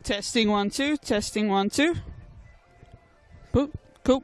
Testing 1 2. Testing 1 2. Boop. Cool.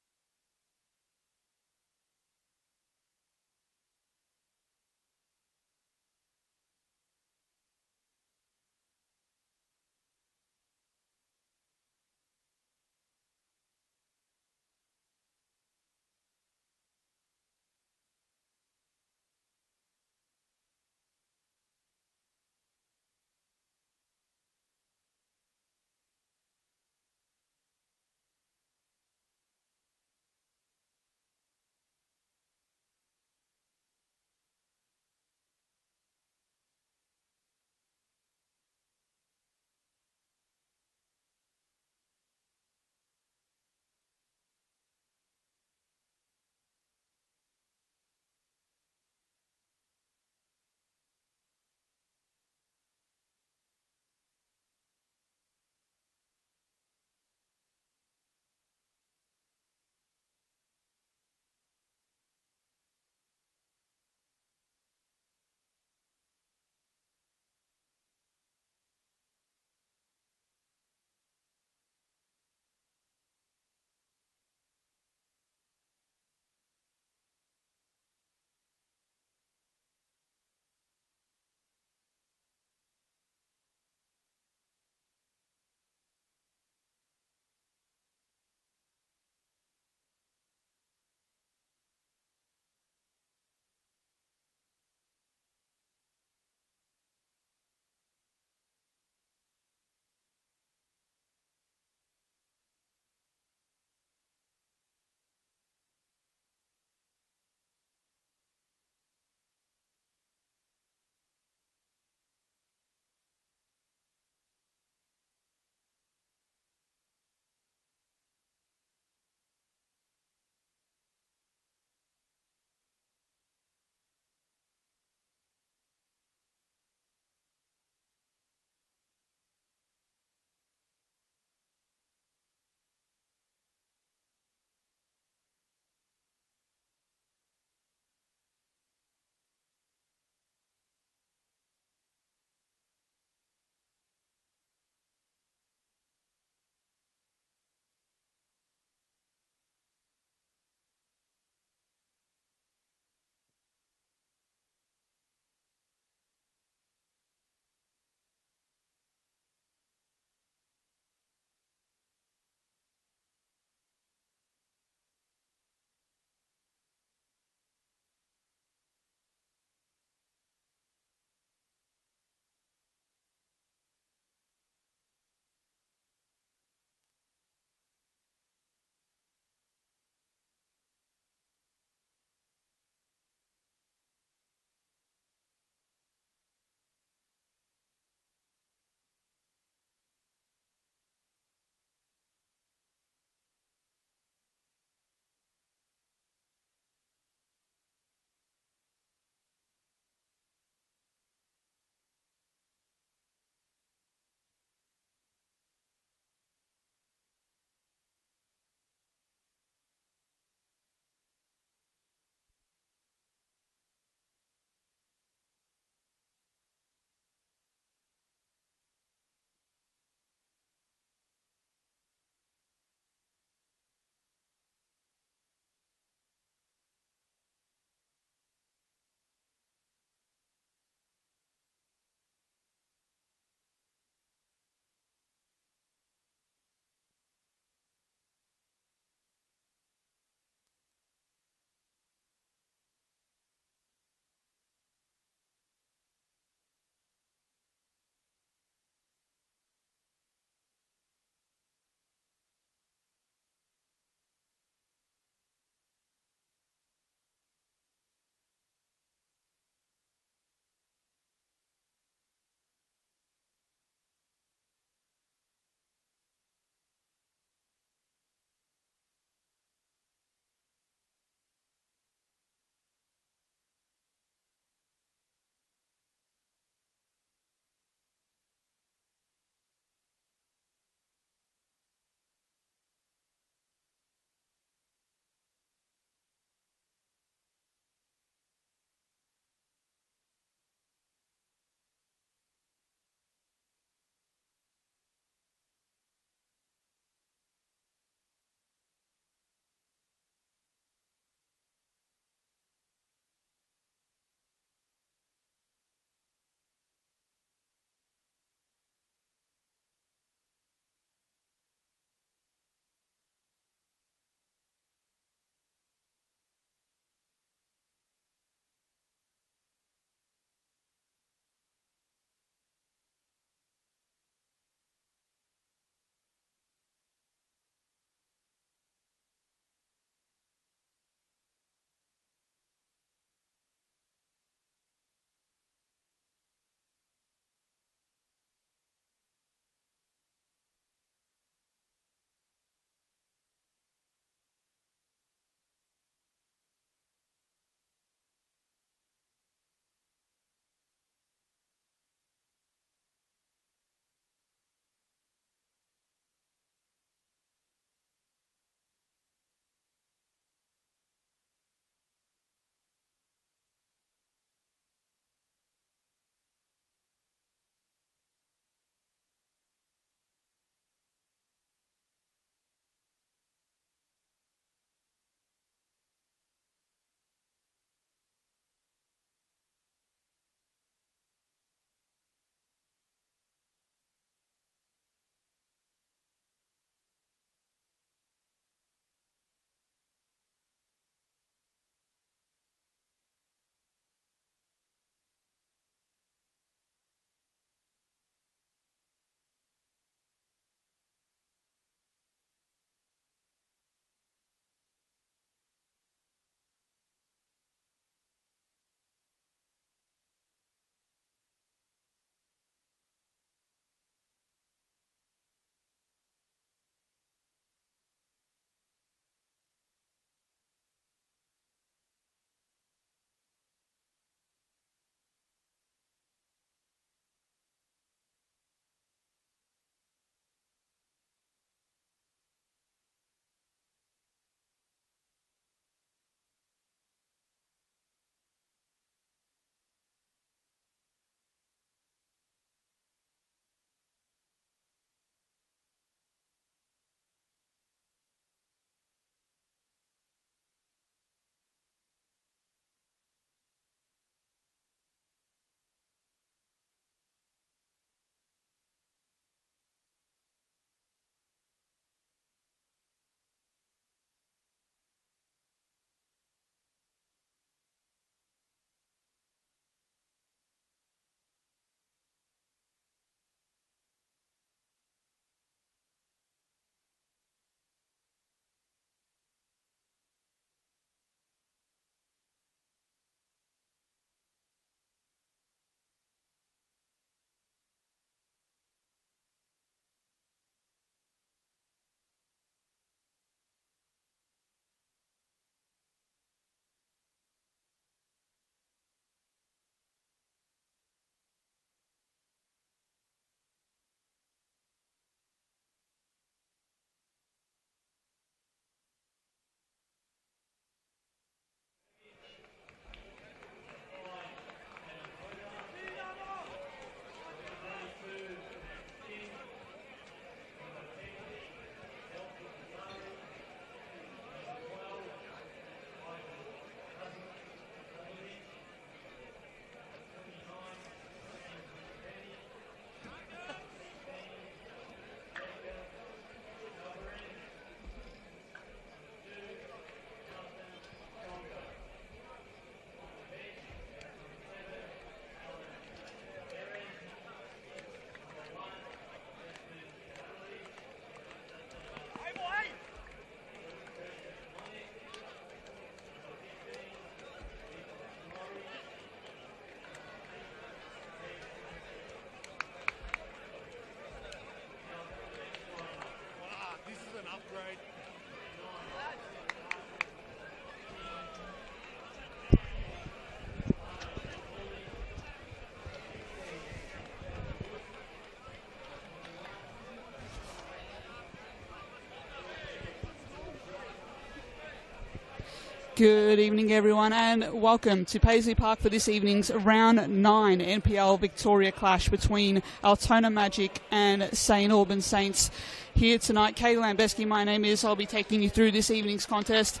Good evening, everyone, and welcome to Paisley Park for this evening's Round 9 NPL Victoria clash between Altona Magic and St Albans Saints. Here tonight, Katie Lambeski, my name is. I'll be taking you through this evening's contest.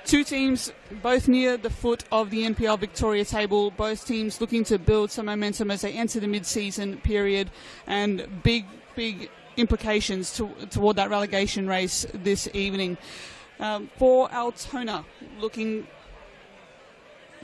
Two teams, both near the foot of the NPL Victoria table. Both teams looking to build some momentum as they enter the mid-season period, and big implications toward that relegation race this evening. For Altona, looking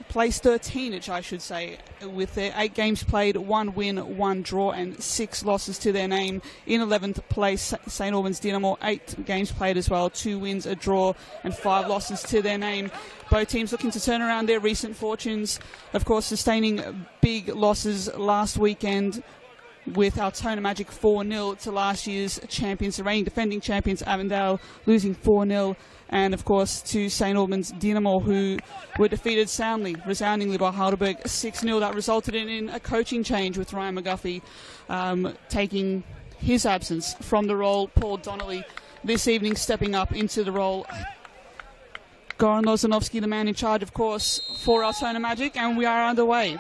place 13, I should say, with their 8 games played, 1 win, 1 draw, and 6 losses to their name. In 11th place, St Albans Dynamo, 8 games played as well, 2 wins, a draw, and 5 losses to their name. Both teams looking to turn around their recent fortunes, of course, sustaining big losses last weekend, with Altona Magic 4-0 to last year's champions, the reigning defending champions Avondale, losing 4-0, and of course to St Albans Dynamo, who were defeated resoundingly by Heidelberg 6-0. That resulted in a coaching change, with Ryan McGuffey taking his absence from the role. Paul Donnelly this evening stepping up into the role. Goran Lozanovsky, the man in charge, of course, for Altona Magic, and we are underway.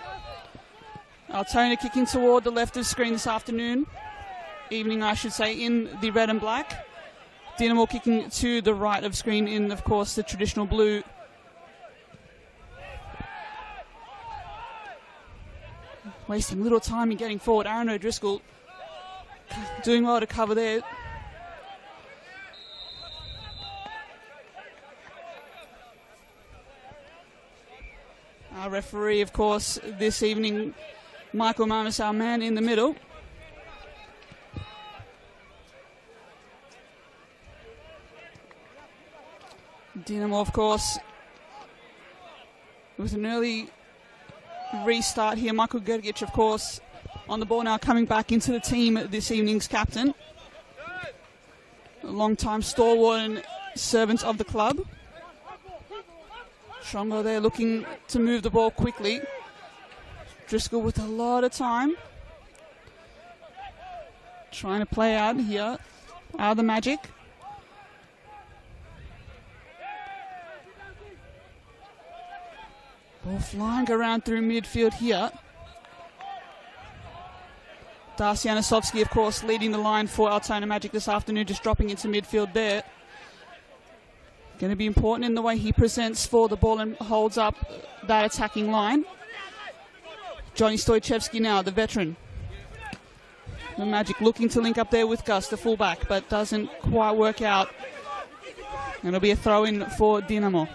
Altona kicking toward the left of screen this evening, I should say, in the red and black. Dynamo kicking to the right of screen in, of course, the traditional blue. Wasting little time in getting forward. Aaron O'Driscoll doing well to cover there. Our referee, of course, this evening, Michael Mamas, our man in the middle. Dynamo, of course, with an early restart here. Michael Gergic, of course, on the ball now, coming back into the team, this evening's captain. A long-time stalwart and servant of the club. Schombo there looking to move the ball quickly. Driscoll with a lot of time. Trying to play out here. Out of the Magic. Ball flying around through midfield here. Darcy Anasovsky, of course, leading the line for Altona Magic this afternoon, just dropping into midfield there. Going to be important in the way he presents for the ball and holds up that attacking line. Johnny Stojcevski now, the veteran. The Magic looking to link up there with Gus, the fullback, but doesn't quite work out. And it'll be a throw-in for Dynamo.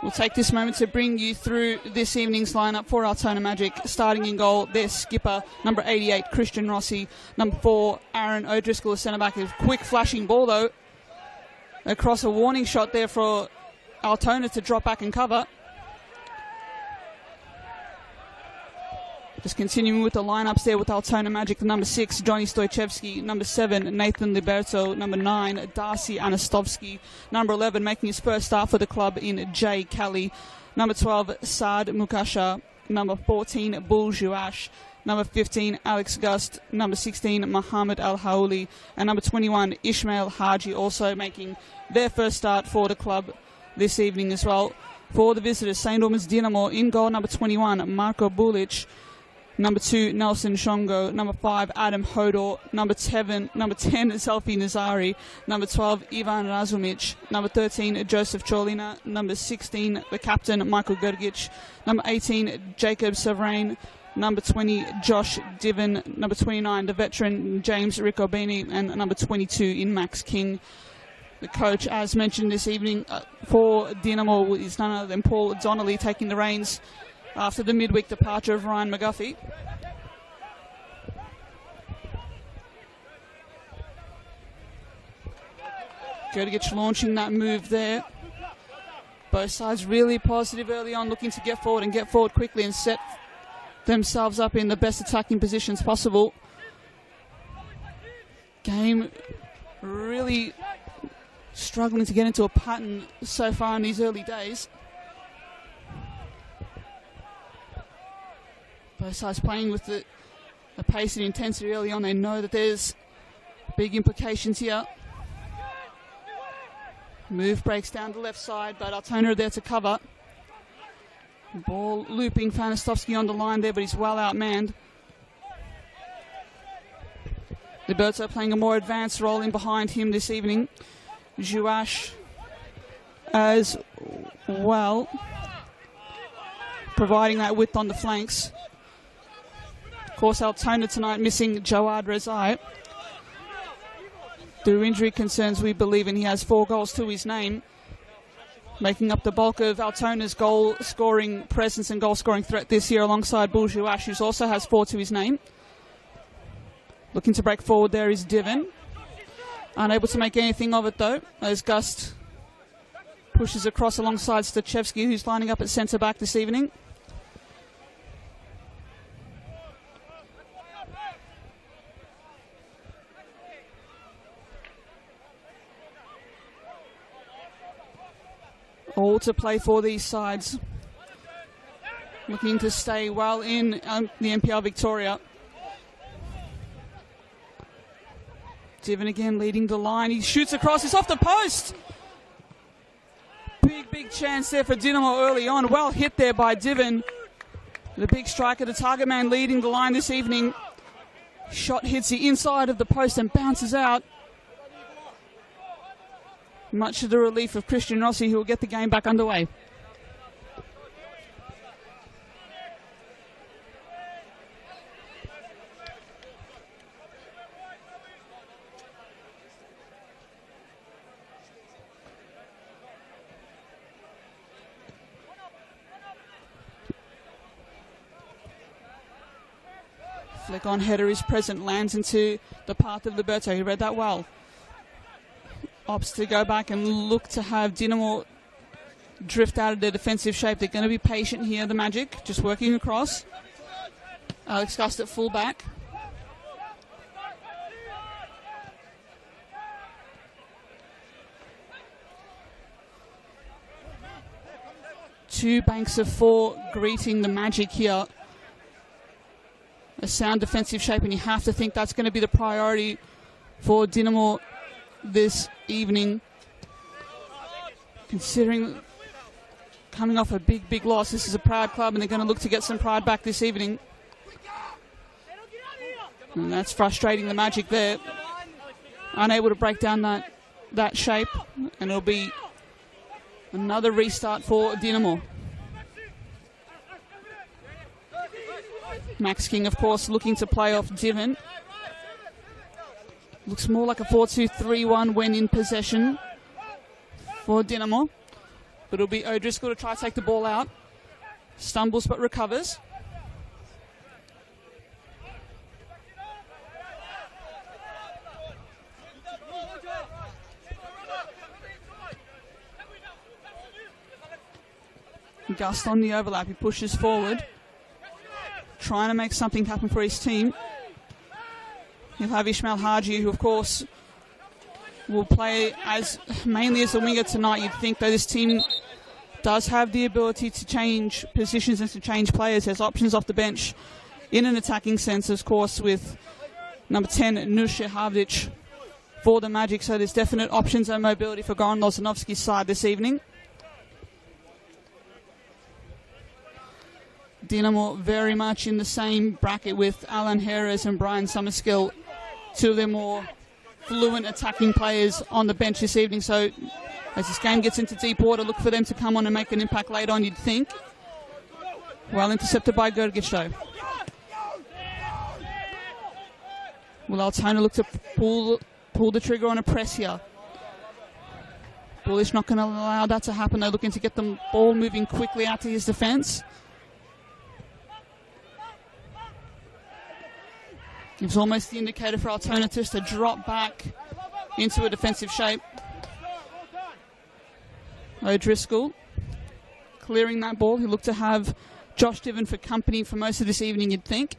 We'll take this moment to bring you through this evening's lineup for Altona Magic. Starting in goal, their skipper, number 88, Christian Rossi. Number 4, Aaron O'Driscoll, the centre-back. A quick flashing ball, though, across a warning shot there for Altona to drop back and cover. Just continuing with the lineups there with Altona Magic. Number 6, Johnny Stojcevski. Number 7, Nathan Liberto. Number 9, Darcy Anastovsky. Number 11, making his first start for the club in Jay Kelly. Number 12, Saad Mukasha. Number 14, Bull Juash. Number 15, Alex Gust. Number 16, Mohammed Al-Haouli. And number 21, Ishmael Haji, also making their first start for the club this evening as well. For the visitors, St Albans Dynamo in goal, number 21, Marko Bulic. Number 2, Nelson Shongo. Number 5, Adam Hodor. Number 10, Selfie Nazari. Number 12, Ivan Razumic. Number 13, Joseph Cholina. Number 16, the captain, Michael Gergic. Number 18, Jacob Severine. Number 20, Josh Diven. Number 29, the veteran, James Riccobini. And number 22, in Max King. The coach, as mentioned this evening, for Dynamo is none other than Paul Donnelly, taking the reins after the midweek departure of Ryan McGuffey. Gergic launching that move there. Both sides really positive early on, looking to get forward quickly and set themselves up in the best attacking positions possible. Game really struggling to get into a pattern so far in these early days. Both sides playing with the pace and intensity early on. They know that there's big implications here. Move breaks down the left side, but Altona are there to cover. Ball looping, Fanastovsky on the line there, but he's well outmanned. Liberto playing a more advanced role in behind him this evening. Jouash as well, providing that width on the flanks. Of course, Altona tonight missing Jawad Rezai. Through injury concerns, we believe, and he has 4 goals to his name, making up the bulk of Altona's goal-scoring presence and goal-scoring threat this year, alongside Buljouash, who also has 4 to his name. Looking to break forward there is Divin. Unable to make anything of it, though, as Gust pushes across alongside Stachevsky, who's lining up at centre-back this evening. All to play for these sides. Looking to stay well in the NPL Victoria. Divin again leading the line. He shoots across. It's off the post. Big chance there for Dinamo early on. Well hit there by Divin. The big striker, the target man leading the line this evening. Shot hits the inside of the post and bounces out. Much to the relief of Christian Rossi, who will get the game back underway. Flick on header is present, lands into the path of Liberto. He read that well. Opts to go back and look to have Dinamo drift out of their defensive shape. They're going to be patient here, the Magic, just working across. Alex Gust at full back. Two banks of 4 greeting the Magic here. A sound defensive shape, and you have to think that's going to be the priority for Dinamo this evening, considering coming off a big loss. This is a proud club, and they're going to look to get some pride back this evening. And that's frustrating the Magic there. Unable to break down that shape, and it'll be another restart for Dinamo. Max King, of course, looking to play off Divin. Looks more like a 4-2-3-1 when in possession for Dinamo. But it'll be O'Driscoll to try to take the ball out. Stumbles but recovers. Gust on the overlap. He pushes forward, trying to make something happen for his team. He'll have Ismail Haji, who of course will play mainly as a winger tonight. You'd think that this team does have the ability to change positions and to change players. There's options off the bench in an attacking sense, of course, with number 10, Nusha Havdic for the Magic. So there's definite options and mobility for Goran Lozanovsky's side this evening. Dinamo very much in the same bracket with Alan Jerez and Brian Summerskill, 2 of their more fluent attacking players on the bench this evening. So as this game gets into deep water, look for them to come on and make an impact late on, you'd think. Well intercepted by Gergic, though. Will Altona look to pull the trigger on a press here? Bullish not going to allow that to happen. They're looking to get the ball moving quickly out to his defence. Gives almost the indicator for Altona just to drop back into a defensive shape. O'Driscoll clearing that ball. He'll look to have Josh Divin for company for most of this evening, you'd think.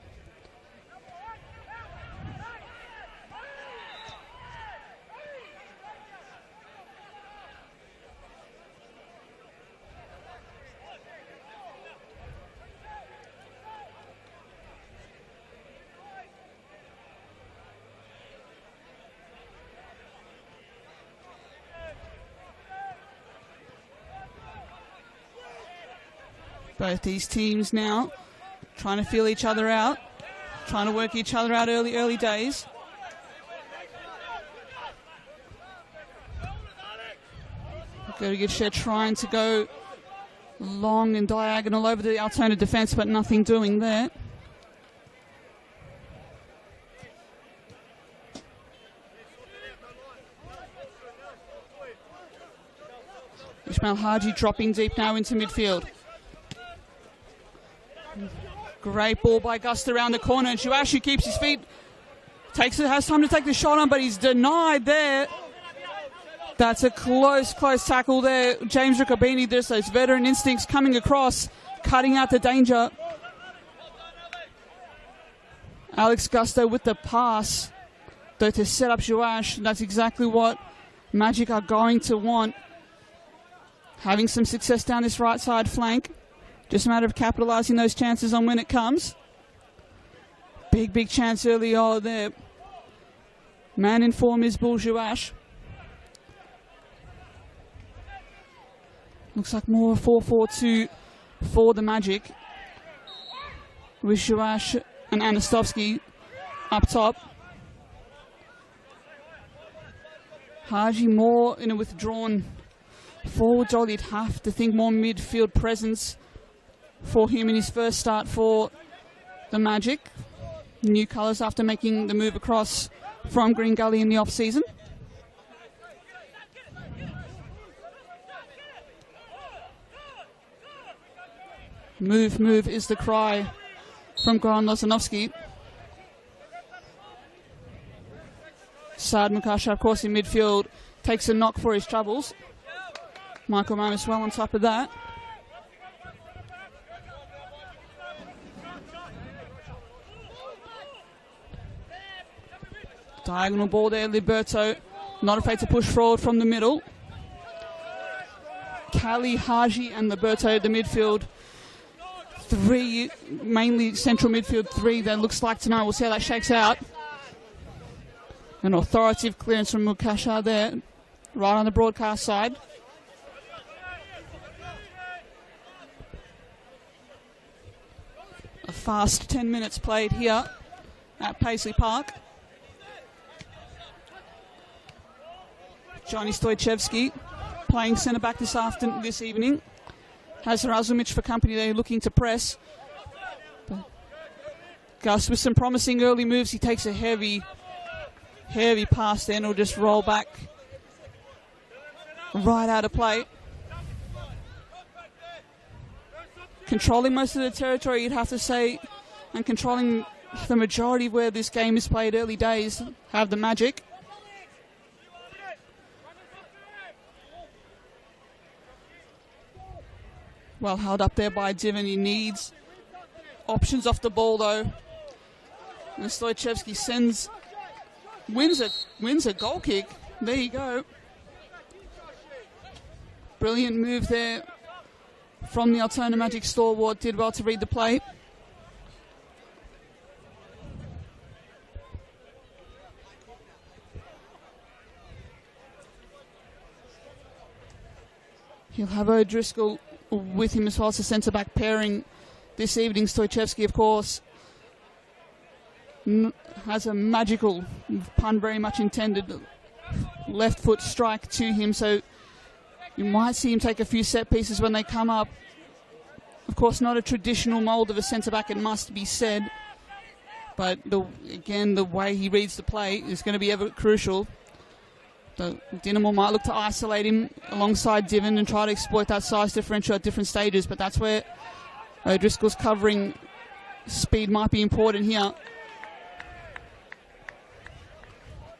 Both these teams now trying to feel each other out, trying to work each other out early days. Gergiev trying to go long and diagonal over the Altona defence, but nothing doing there. Ismail Haji dropping deep now into midfield. Great ball by Gust around the corner, and Shuashi keeps his feet, has time to take the shot on, but he's denied there. That's a close tackle there. James Riccobini, there's those veteran instincts coming across, cutting out the danger. Alex Gusto with the pass, though, to set up Shuash. That's exactly what Magic are going to want. Having some success down this right side flank. Just a matter of capitalising those chances on when it comes. Big chance early on there. Man in form is Bull Shuash. Looks like more 4-4-2 for the Magic, with Shuash and Anastovsky up top. Haji more in a withdrawn forward role. You'd have to think more midfield presence for him in his first start for the Magic. New colours after making the move across from Green Gully in the off-season. Move is the cry from Goran Lozanovsky. Saad Mukasha, of course, in midfield, takes a knock for his troubles. Michael Mamus well on top of that. Diagonal ball there, Liberto, not afraid to push forward from the middle. Kali, Haji and Liberto, the midfield three, mainly central midfield three, that looks like tonight. We'll see how that shakes out. An authoritative clearance from Mukasha there, right on the broadcast side. A fast 10 minutes played here at Paisley Park. Johnny Stojchevsky playing centre-back this evening. Has Razumic for company there, looking to press. But Gus with some promising early moves. He takes a heavy pass there, and will just roll back right out of play. Controlling most of the territory, you'd have to say, and controlling the majority where this game is played early days, have the Magic. Well held up there by Divan. He needs options off the ball though. And Stojchevsky wins a goal kick. There you go. Brilliant move there from the Altona Magic stalwart. Did well to read the play. He'll have O'Driscoll with him as well as a centre-back pairing this evening. Stojchevsky, of course, has a magical, pun very much intended, left foot strike to him, so you might see him take a few set pieces when they come up. Of course, not a traditional mould of a centre-back, it must be said, but again, the way he reads the play is going to be ever crucial. The Dinamo might look to isolate him alongside Divan and try to exploit that size differential at different stages, but that's where O'Driscoll's covering speed might be important here.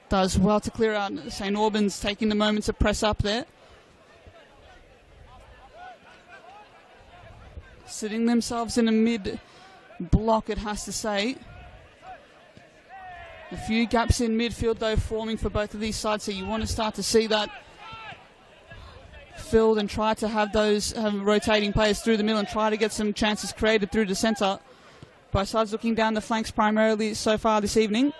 Does well to clear out. St. Albans taking the moment to press up there. Sitting themselves in a mid-block, it has to say. A few gaps in midfield, though, forming for both of these sides, so you want to start to see that filled and try to have those rotating players through the middle and try to get some chances created through the centre. Both sides looking down the flanks primarily so far this evening.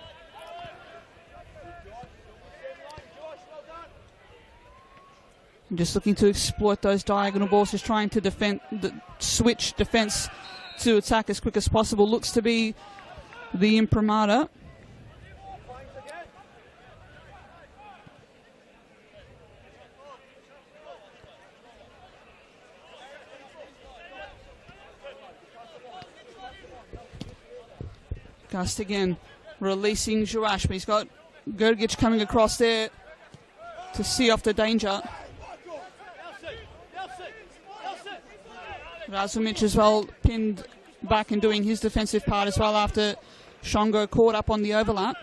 Just looking to exploit those diagonal balls, just trying to switch defence to attack as quick as possible. Looks to be the imprimatur. Gust again, releasing Joash, but he's got Gergic coming across there to see off the danger. Razumic as well pinned back and doing his defensive part as well after Shongo caught up on the overlap.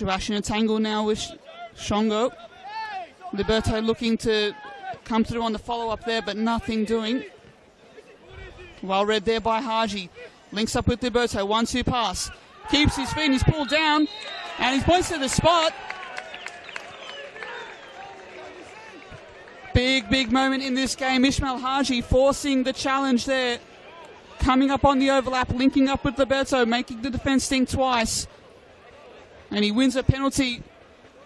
Joash in a tangle now with Shongo. Liberto looking to come through on the follow-up there, but nothing doing. Well read there by Haji. Links up with Liberto, 1-2 pass. Keeps his feet and he's pulled down. And he points to the spot. Big moment in this game. Ismail Haji forcing the challenge there. Coming up on the overlap, linking up with Liberto, making the defence think twice. And he wins a penalty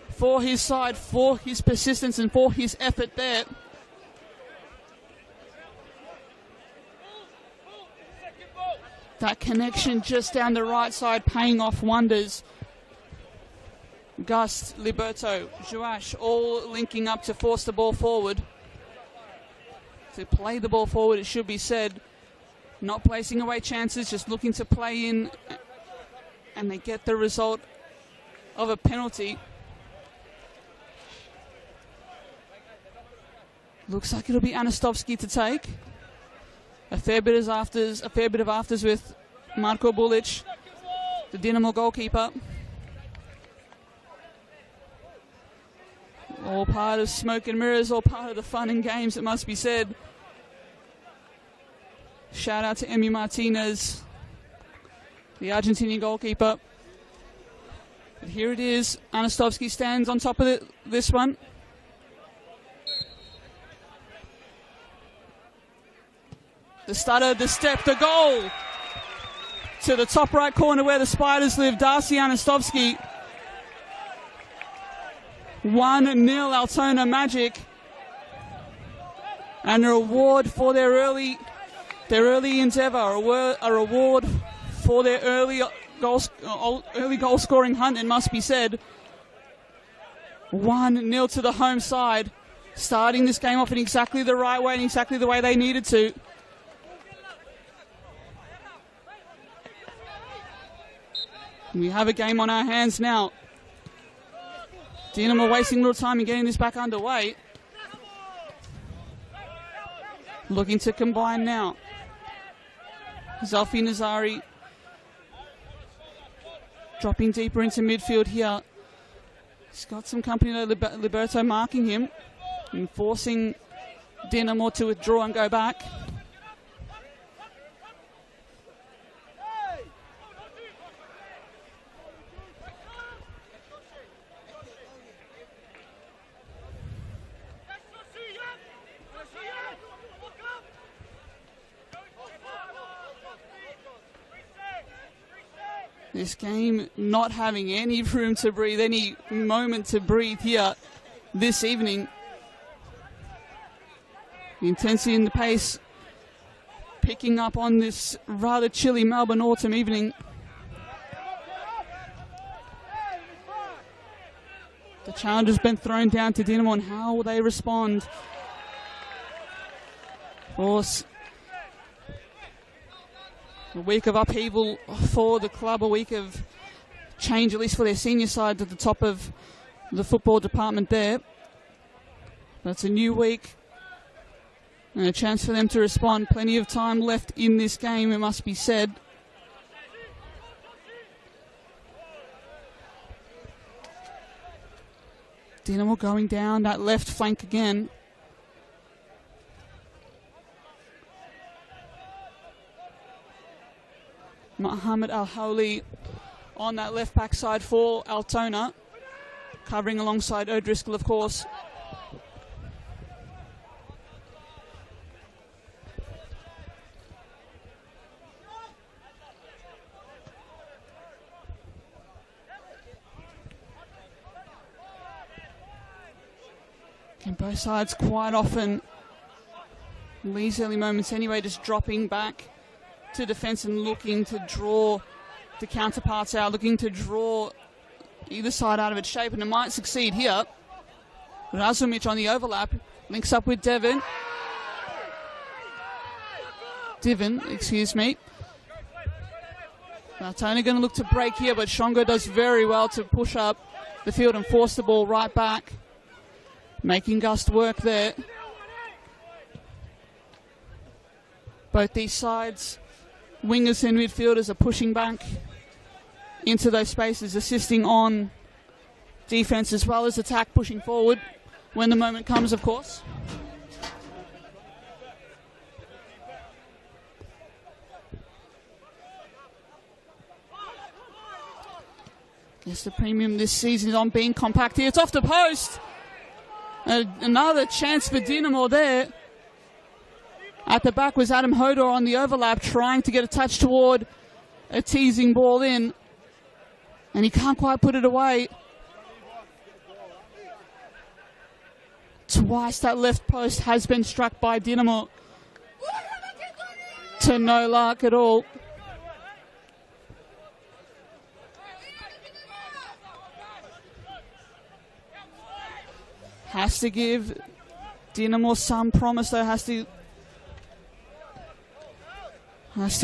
for his side, for his persistence and for his effort there. That connection just down the right side paying off wonders. Gust, Liberto, Joash all linking up to force the ball forward. To play the ball forward, it should be said. Not placing away chances, just looking to play in. And they get the result of a penalty. Looks like it'll be Anastovsky to take. A fair bit of afters with Marko Bulic, the Dinamo goalkeeper. All part of smoke and mirrors, all part of the fun and games, it must be said. Shout out to Emi Martinez, the Argentinian goalkeeper. But here it is. Anastovsky stands on top of this one. The stutter, the step, the goal. To the top right corner where the Spiders live, Darcy Anastovsky. 1-0 Altona Magic. And a reward for their early endeavour, a reward for their early goal scoring hunt, it must be said. 1-0 to the home side, starting this game off in exactly the right way and exactly the way they needed to. We have a game on our hands now. Dinamo wasting a little time in getting this back underway. Looking to combine now. Zalfi Nazari dropping deeper into midfield here. He's got some company though, Liberto marking him and forcing Dinamo to withdraw and go back. This game not having any room to breathe, any moment to breathe here this evening. The intensity and the pace picking up on this rather chilly Melbourne autumn evening. The challenge has been thrown down to Dinamo and how will they respond? Of course, a week of upheaval for the club, a week of change, at least for their senior side, at the top of the football department there. That's a new week and a chance for them to respond. Plenty of time left in this game, it must be said. Dinamo going down that left flank again. Mohamed Al-Hawli on that left back side for Altona, covering alongside O'Driscoll, of course. And both sides quite often, in these early moments anyway, just dropping back to defence and looking to draw the counterparts out, looking to draw either side out of its shape, and it might succeed here. Razumic on the overlap, links up with Divin, excuse me. Altona going to look to break here, but Shongo does very well to push up the field and force the ball right back, making Gust work there. Both these sides, wingers and midfielders, are pushing back into those spaces, assisting on defense as well as attack, pushing forward when the moment comes, of course. Guess the premium this season is on being compact here. It's off the post. Another chance for Dinamo there. At the back was Adam Hodor on the overlap, trying to get a touch toward a teasing ball in. And he can't quite put it away. Twice that left post has been struck by Dinamo. To no luck at all. Has to give Dinamo some promise, though. Has to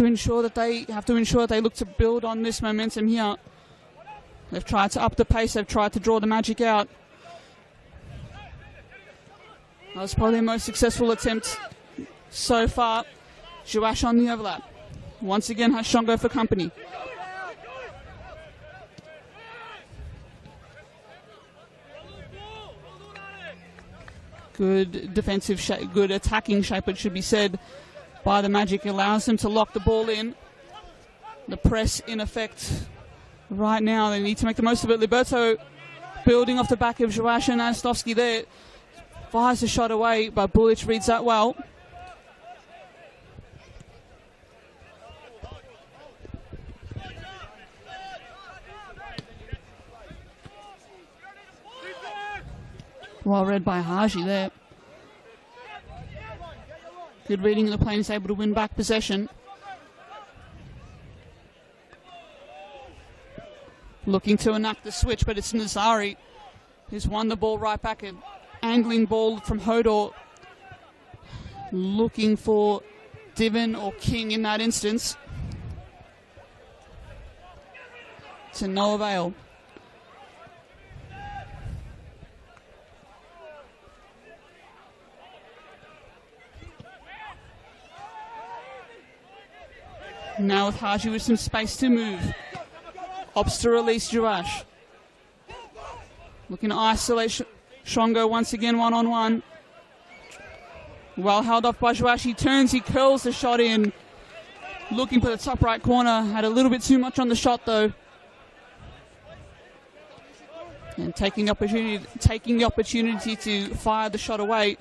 ensure that they look to build on this momentum here. They've tried to up the pace. They've tried to draw the Magic out. That was probably their most successful attempt so far. Joash on the overlap. Once again has Shongo for company. Good defensive shape, good attacking shape, it should be said, by the Magic. Allows them to lock the ball in. The press in effect right now. They need to make the most of it. Liberto building off the back of Joash and Anastovsky there. Fires a shot away, but Bulic reads that well. Well read by Haji there. Good reading of the play, is able to win back possession. Looking to enact the switch, but it's Nazari who's won the ball right back. An angling ball from Hodor. Looking for Divin or King in that instance. To no avail. Now with Haji with some space to move. Opts to release Joash. Looking to isolate Shongo once again, one-on-one. Well held off by Joash. He turns, he curls the shot in. Looking for the top right corner. Had a little bit too much on the shot though. And taking the opportunity to fire the shot away.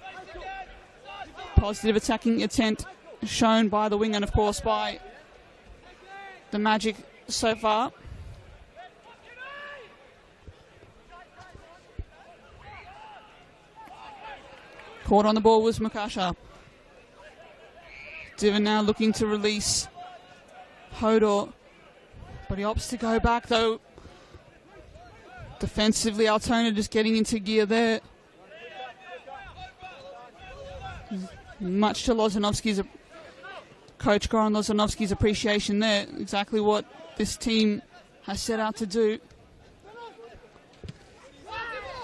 Positive attacking intent shown by the wing and of course by the Magic so far. Caught on the ball was Mukasha. Divin now looking to release Hodor, but he opts to go back though. Defensively, Altona just getting into gear there. Much to Lozanovsky's Coach Goran Lozanovsky's appreciation there. Exactly what this team has set out to do.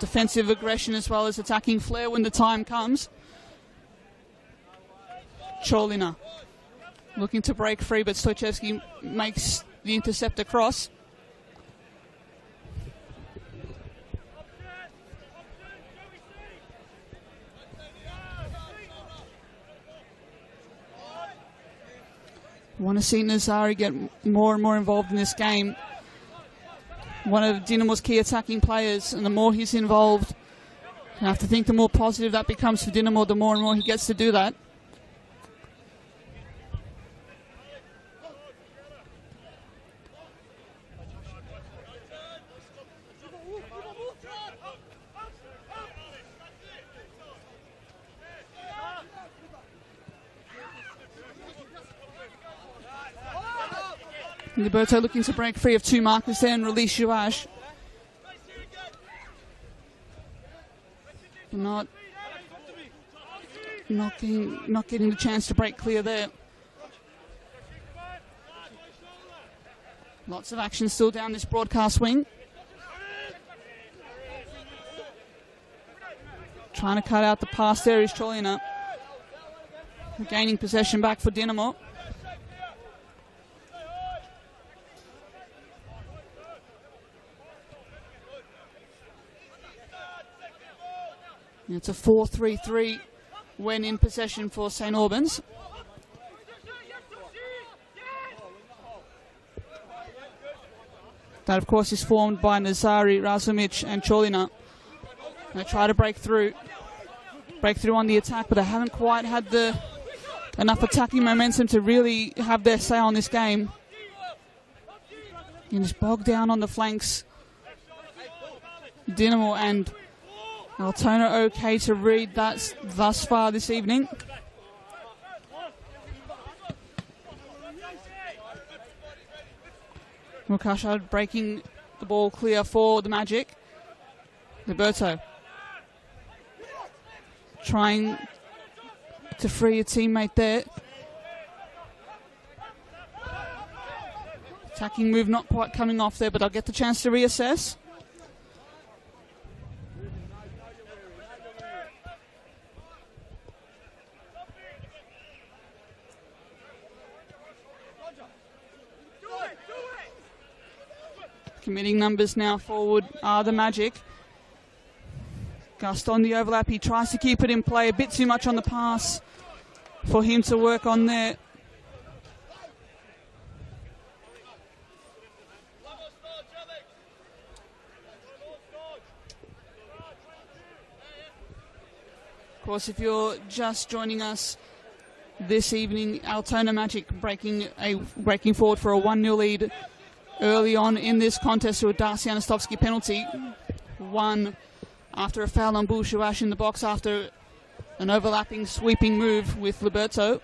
Defensive aggression as well as attacking flair when the time comes. Cholina looking to break free, but Stoichevsky makes the intercept across. Want to see Nazari get more and more involved in this game. One of Dinamo's key attacking players, and the more he's involved, I have to think the more positive that becomes for Dinamo, the more and more he gets to do that. Liberto looking to break free of two markers there and release Juash. Not getting the chance to break clear there. Lots of action still down this broadcast wing. Trying to cut out the pass there is Cholina. Gaining possession back for Dinamo. It's a 4-3-3 when in possession for St. Albans. That, of course, is formed by Nazari, Razumic and Cholina. They try to break through on the attack, but they haven't quite had enough attacking momentum to really have their say on this game. You just bog down on the flanks. Dinamo and Altona okay to read that thus far this evening. Mukasha breaking the ball clear for the Magic. Liberto trying to free a teammate there. Attacking move not quite coming off there, but I'll get the chance to reassess. Committing numbers now forward are the Magic. Gaston the overlap, he tries to keep it in play, a bit too much on the pass for him to work on there. Of course, if you're just joining us this evening, Altona Magic breaking forward for a 1-0 lead early on in this contest through a Darcy Anastovsky penalty. One after a foul on Bulshuash in the box after an overlapping sweeping move with Liberto.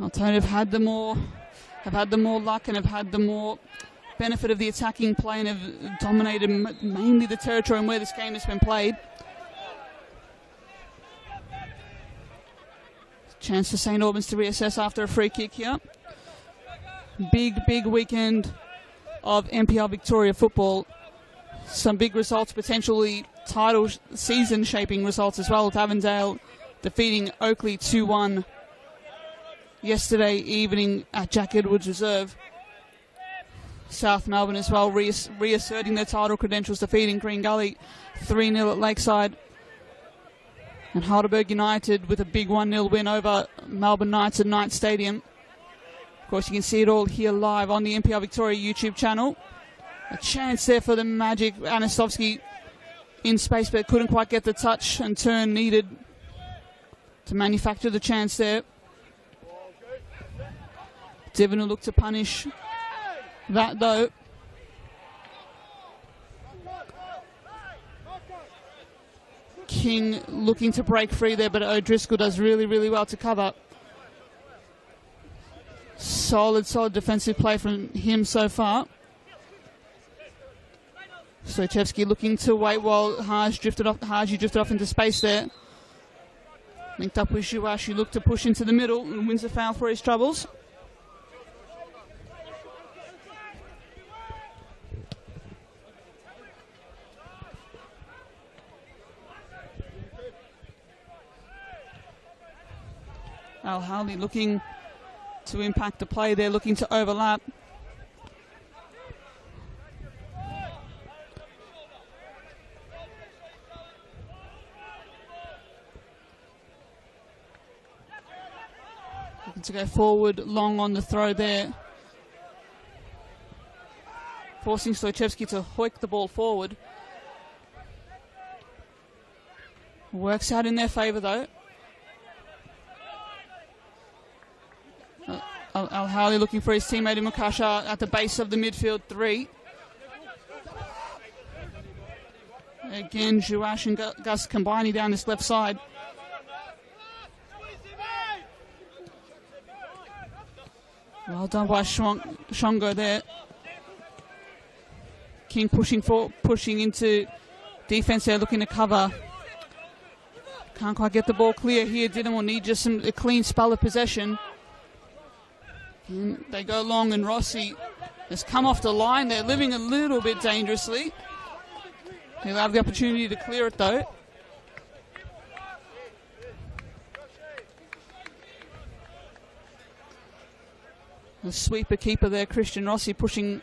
Altona have had the more luck and have had the more benefit of the attacking play and have dominated mainly the territory and where this game has been played. Chance for St. Albans to reassess after a free kick here. Big weekend of NPL Victoria football. Some big results, potentially title season shaping results as well, with Avondale defeating Oakley 2-1 yesterday evening at Jack Edwards Reserve. South Melbourne as well reasserting their title credentials, defeating Green Gully 3-0 at Lakeside. And Heidelberg United with a big 1-0 win over Melbourne Knights at Knight Stadium. Of course, you can see it all here live on the NPL Victoria YouTube channel. A chance there for the Magic. Anastovsky in space, but couldn't quite get the touch and turn needed to manufacture the chance there. Devon will look to punish that, though. King looking to break free there, but O'Driscoll does really well to cover. Solid defensive play from him so far. Stoichevsky looking to wait while Haji drifted off into space there. Linked up with Juash, who looked to push into the middle and wins a foul for his troubles. Al Howley looking to impact the play there, looking to overlap. Looking to go forward, long on the throw there. Forcing Stoichevsky to hoik the ball forward. Works out in their favour though. Al Howley looking for his teammate Mukasha at the base of the midfield 3. Again, Juash and Gus combining down this left side. Well done by Shongo there. King pushing into defense there, looking to cover. Can't quite get the ball clear here. Dynamo need just a clean spell of possession. And they go long, and Rossi has come off the line. They're living a little bit dangerously. He'll have the opportunity to clear it though. The sweeper keeper there, Christian Rossi, pushing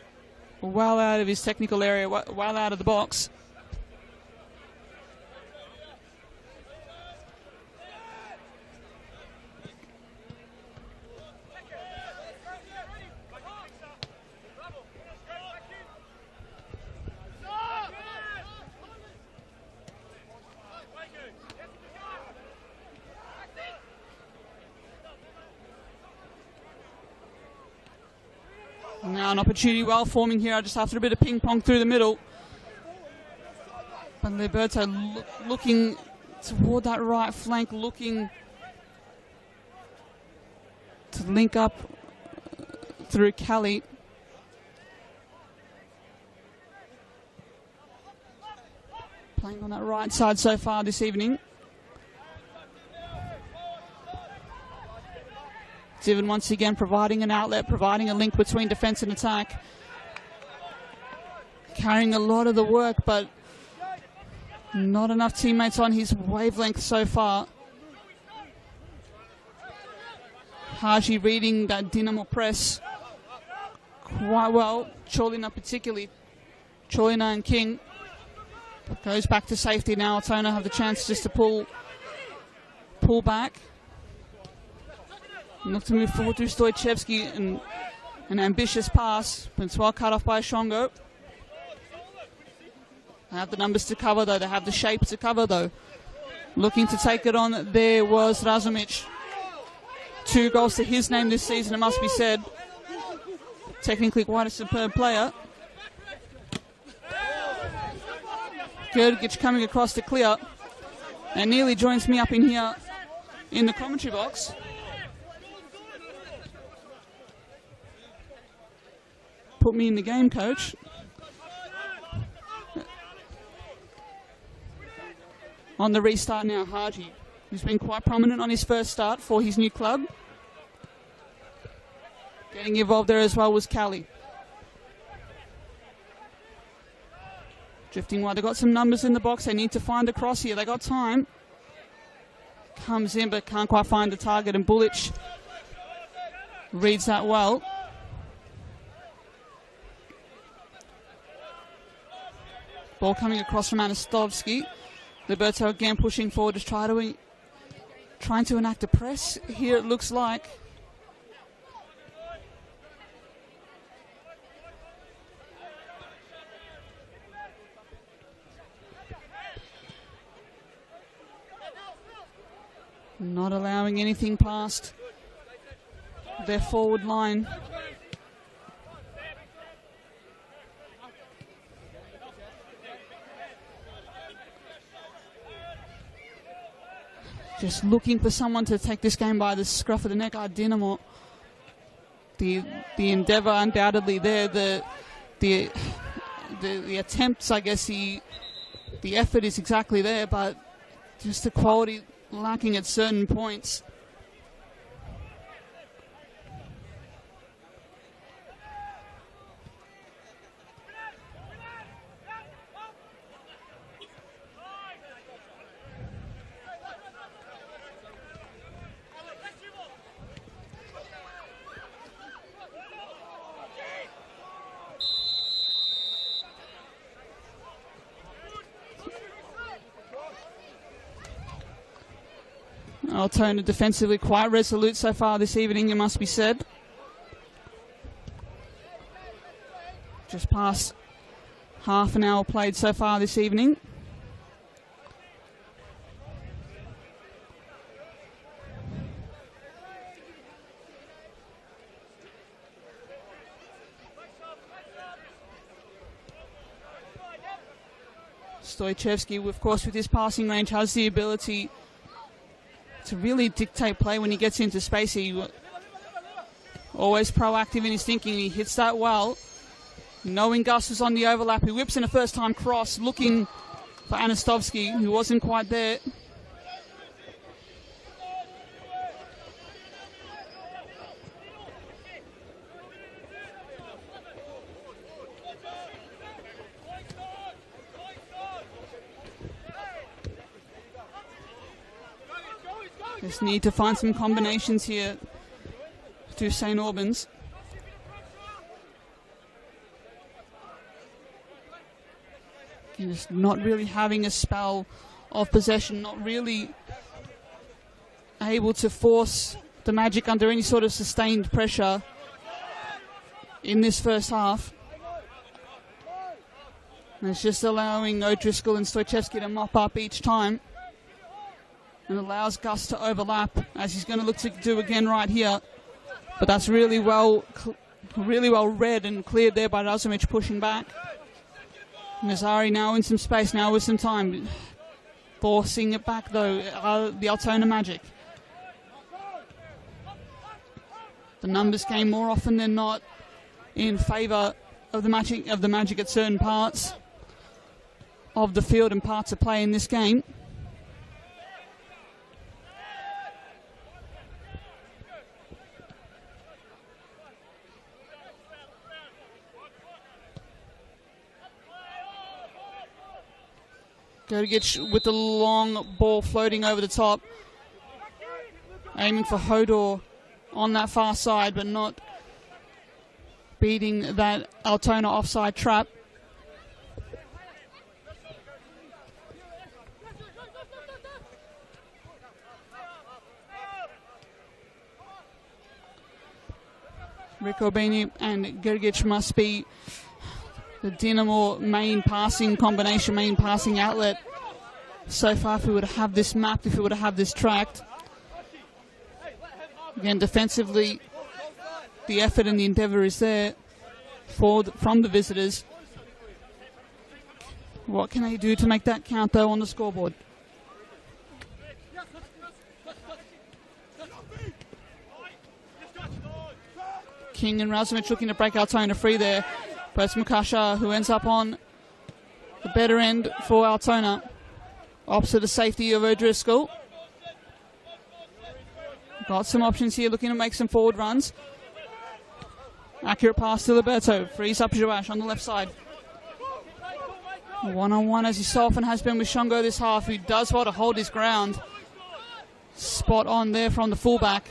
well out of his technical area, well out of the box. Now an opportunity well forming here just after a bit of ping pong through the middle. But Liberto looking toward that right flank, looking to link up through Kelly. Playing on that right side so far this evening. Zivan once again providing an outlet, providing a link between defence and attack. Carrying a lot of the work, but not enough teammates on his wavelength so far. Haji reading that Dynamo press quite well. Cholina particularly. Cholina and King. Goes back to safety now. Altona have the chance just to pull back. Look to move forward through Stoichevsky, and an ambitious pass, but it's well cut off by Shongo. They have the numbers to cover though, they have the shape to cover though. Looking to take it on there was Razumic. 2 goals to his name this season, it must be said. Technically quite a superb player. Gergic coming across to clear, and nearly joins me up in here in the commentary box. Put me in the game, coach. On the restart now, Haji, who's been quite prominent on his first start for his new club. Getting involved there as well was Cali. Drifting wide, they've got some numbers in the box. They need to find a cross here. They got time. Comes in but can't quite find the target, and Bulic reads that well. Ball coming across from Anastovsky. Liberto again pushing forward to trying to enact a press. Here it looks like. Not allowing anything past their forward line. Just looking for someone to take this game by the scruff of the neck. Dynamo, the endeavour undoubtedly there. The attempts, I guess, the effort is exactly there, but just the quality lacking at certain points. Altona defensively quite resolute so far this evening, it must be said. Just past half an hour played so far this evening. Stoichevsky, of course, with his passing range, has the ability to really dictate play when he gets into space. He Always proactive in his thinking. He hits that well. Knowing Gus was on the overlap, he whips in a first-time cross, looking for Anastovsky, who wasn't quite there. Just need to find some combinations here to St. Albans. Just not really having a spell of possession, not really able to force the Magic under any sort of sustained pressure in this first half. And it's just allowing O'Driscoll and Stoichevsky to mop up each time, and allows Gus to overlap, as he's going to look to do again right here. But that's really well read and cleared there by Razumich, pushing back. Nazari now in some space, now with some time. Forcing it back though, the Altona Magic. The numbers game more often than not in favour of the Magic at certain parts of the field and parts of play in this game. Gergic with the long ball floating over the top. Aiming for Hodor on that far side, but not beating that Altona offside trap. Rick Orbini and Gergic must be the Dinamo main passing combination, main passing outlet so far if we were to have this mapped, if we were to have this tracked. Again, defensively, the effort and the endeavour is there from the visitors. What can they do to make that count, though, on the scoreboard? King and Razumich looking to break Altona free there. But it's Mukasha who ends up on the better end for Altona. Opposite the safety of O'Driscoll. Got some options here, looking to make some forward runs. Accurate pass to Liberto. Frees up Joash on the left side. One-on-one, as he so often has been with Shongo this half, who does well to hold his ground. Spot on there from the fullback.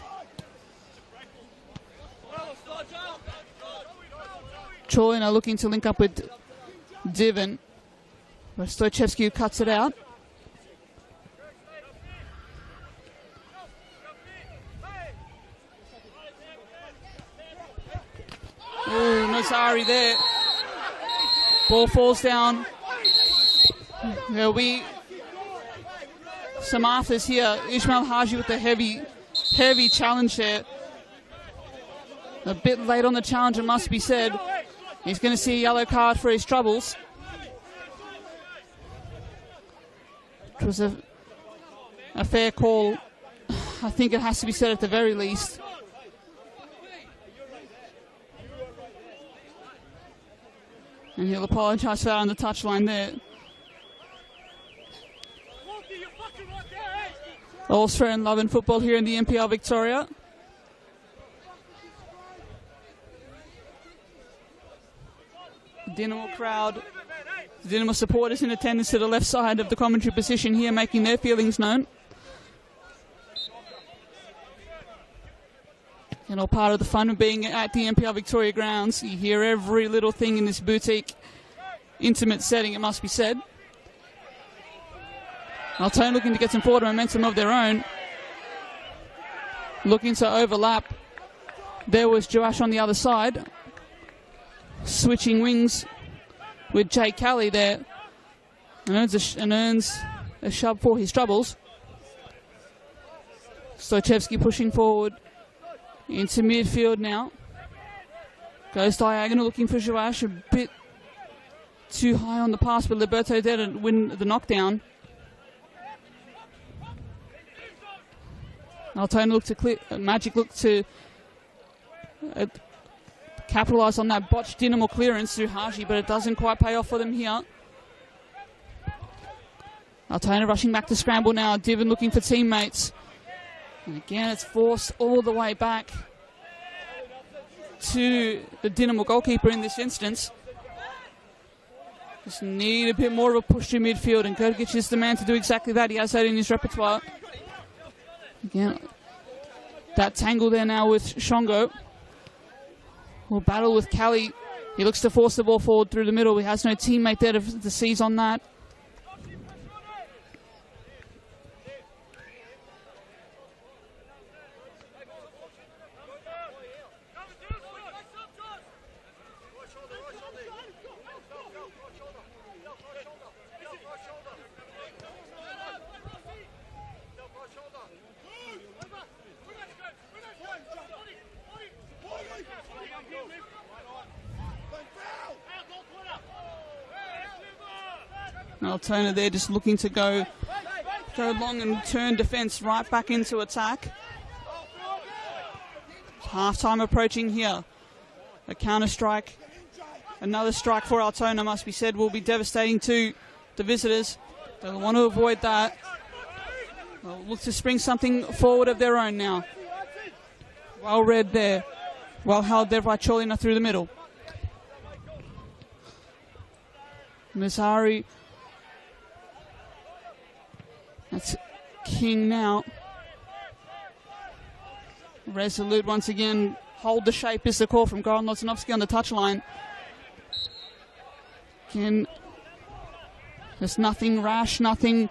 Cholina looking to link up with Divan. But Stoichevsky cuts it out. Oh, Nazari there. Ball falls down. There'll be some afters here. Ismail Haji with the heavy challenge there. A bit late on the challenge, it must be said. He's going to see a yellow card for his troubles. It was a fair call. I think it has to be said at the very least. And he'll apologise for that on the touchline there. All's fair in love and football here in the NPL Victoria. Dinamo crowd, Dinamo supporters in attendance to the left side of the commentary position here, making their feelings known. And all part of the fun of being at the NPL Victoria grounds. You hear every little thing in this boutique, intimate setting, it must be said. Altona looking to get some forward momentum of their own. Looking to overlap. There was Joash on the other side. Switching wings with Jay Kelly there. And earns a shove for his troubles. Stoichevsky pushing forward into midfield now. Goes diagonal looking for Joash. A bit too high on the pass, but Liberto there to win the knockdown. Altona look to clear. Magic look to capitalise on that botched Dinamo clearance through Haji, but it doesn't quite pay off for them here. Altona rushing back to scramble now. Diven looking for teammates. And again, it's forced all the way back to the Dinamo goalkeeper in this instance. Just need a bit more of a push to midfield, and Gergic is the man to do exactly that. He has that in his repertoire. Again, that tangle there now with Shongo. Will battle with Kelly. He looks to force the ball forward through the middle. He has no teammate there to seize on that. Altona there just looking to go long and turn defence right back into attack. Half-time approaching here. A counter-strike. Another strike for Altona, must be said, will be devastating to the visitors. They'll want to avoid that. They'll look to spring something forward of their own now. Well read there. Well held there by Cholina through the middle. Mizari. That's King now. Resolute once again. Hold the shape is the call from Goran Locinovski on the touchline. Again, there's nothing rash, nothing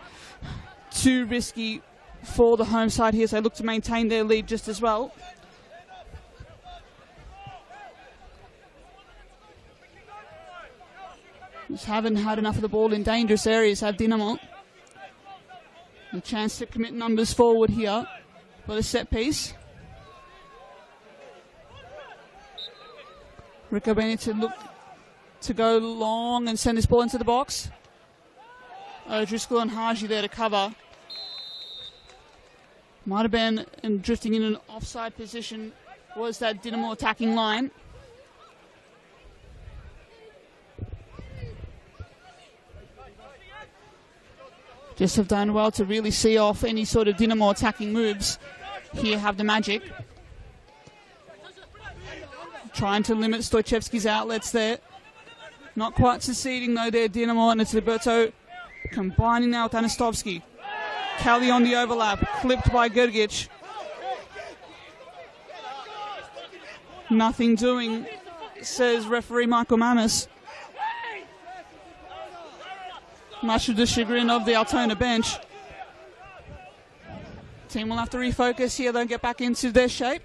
too risky for the home side here, so they look to maintain their lead just as well. Just haven't had enough of the ball in dangerous areas, have Dinamo. A chance to commit numbers forward here for the set piece. Rico Bennett to look to go long and send this ball into the box. O'Driscoll and Haji there to cover. Might have been drifting in an offside position. Was that Dinamo attacking line? Just have done well to really see off any sort of Dinamo attacking moves. Here have the Magic. Trying to limit Stoichevski's outlets there. Not quite succeeding though there, Dinamo, and it's Liberto combining now with Anastovsky. Kelly on the overlap, clipped by Gergic. Nothing doing, says referee Michael Mamis. Much to the chagrin of the Altona bench. Team will have to refocus here, they'll get back into their shape.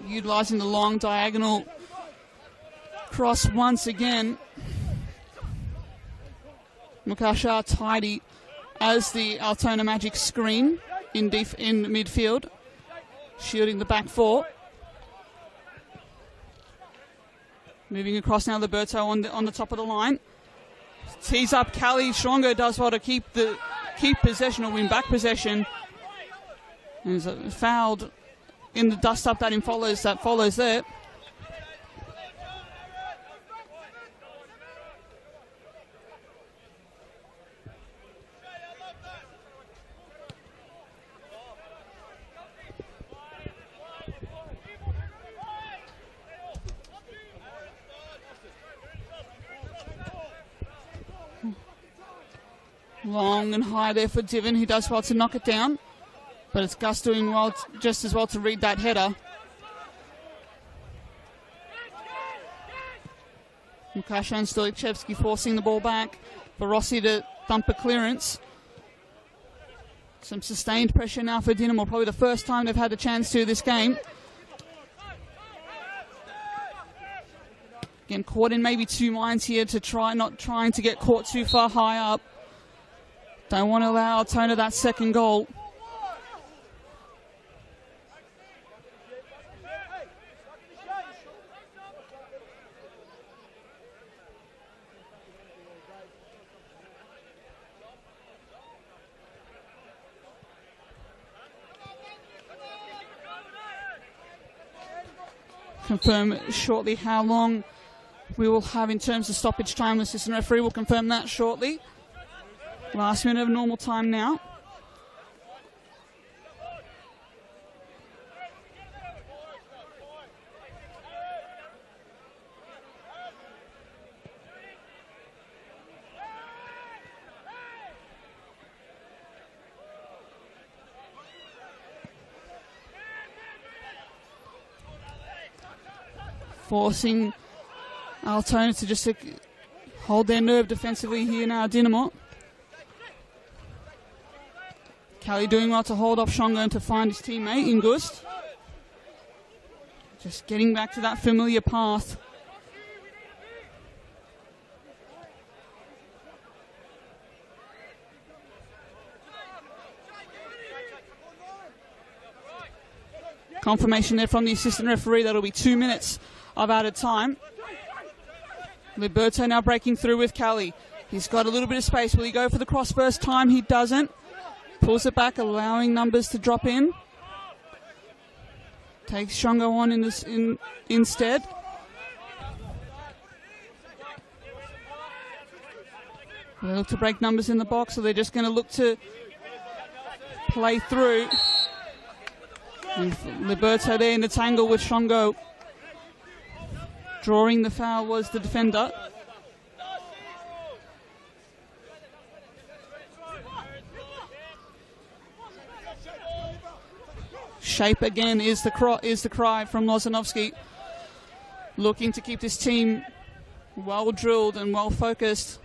Utilising the long diagonal cross once again. Mukasha tidy as the Altona Magic screen in midfield, shielding the back four. Moving across now, Liberto on the top of the line. Tees up Cali. Shongo does well to keep possession or win back possession. And is fouled in the dust up that follows there. Long and high there for Diven. He does well to knock it down. But it's Gus doing well, just as well to read that header. Mukasha and Stoichevsky forcing the ball back for Rossi to thump a clearance. Some sustained pressure now for Dinamo. Probably the first time they've had the chance to this game. Again, caught in maybe two minds here to not trying to get caught too far high up. Don't want to allow Altona that second goal. confirm shortly how long we will have in terms of stoppage time. The assistant referee will confirm that shortly. Last minute of normal time now. Forcing Altona to just hold their nerve defensively here now, Dinamo. Kelly doing well to hold off Shongo and to find his teammate, Ingust. Just getting back to that familiar path. Confirmation there from the assistant referee. That'll be 2 minutes of added time. Liberto now breaking through with Kelly. He's got a little bit of space. Will he go for the cross first time? He doesn't. Pulls it back, allowing numbers to drop in. Takes Shongo on instead. They look to break numbers in the box, so they're just going to look to play through. And Liberto there in the tangle with Shongo. Drawing the foul was the defender. Shape again is the cry from Lozanovsky. Looking to keep this team well drilled and well focused.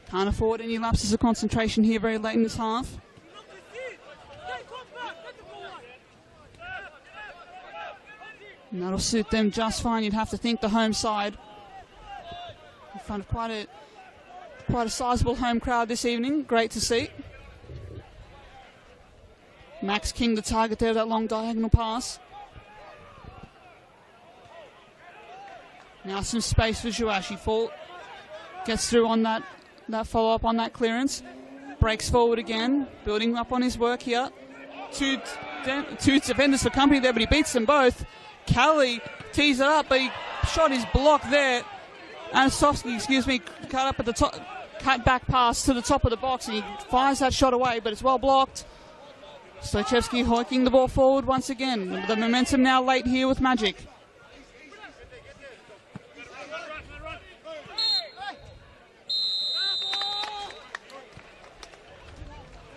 Can't afford any lapses of concentration here very late in this half. And that'll suit them just fine. You'd have to think the home side in front of quite a sizable home crowd this evening. Great to see. Max King the target there, that long diagonal pass. Now some space for Juashi. Gets through on that follow-up on that clearance. Breaks forward again, building up on his work here. Two defenders for company there, but he beats them both. Kelly tees it up, but he shot his block there. Anastovsky, cut up at the top, cut back pass to the top of the box, and he fires that shot away, but it's well blocked. Stoichevsky hoiking the ball forward once again. The momentum now late here with Magic.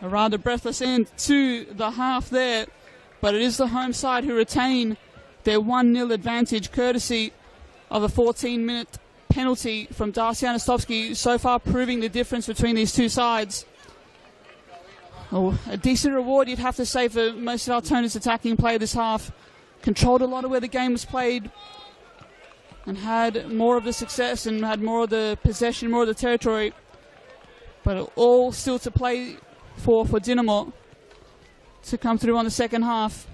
A rather breathless end to the half there, but it is the home side who retain their 1-0 advantage, courtesy of a 14-minute penalty from Darcy Anastovsky, so far proving the difference between these two sides. Oh, a decent reward, you'd have to say, for most of Altona's attacking play this half. Controlled a lot of where the game was played and had more of the success and had more of the possession, more of the territory. But all still to play for Dinamo to come through on the second half.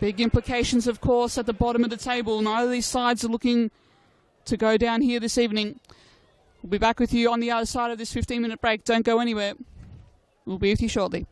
Big implications, of course, at the bottom of the table. Neither of these sides are looking to go down here this evening. We'll be back with you on the other side of this 15-minute break. Don't go anywhere. We'll be with you shortly.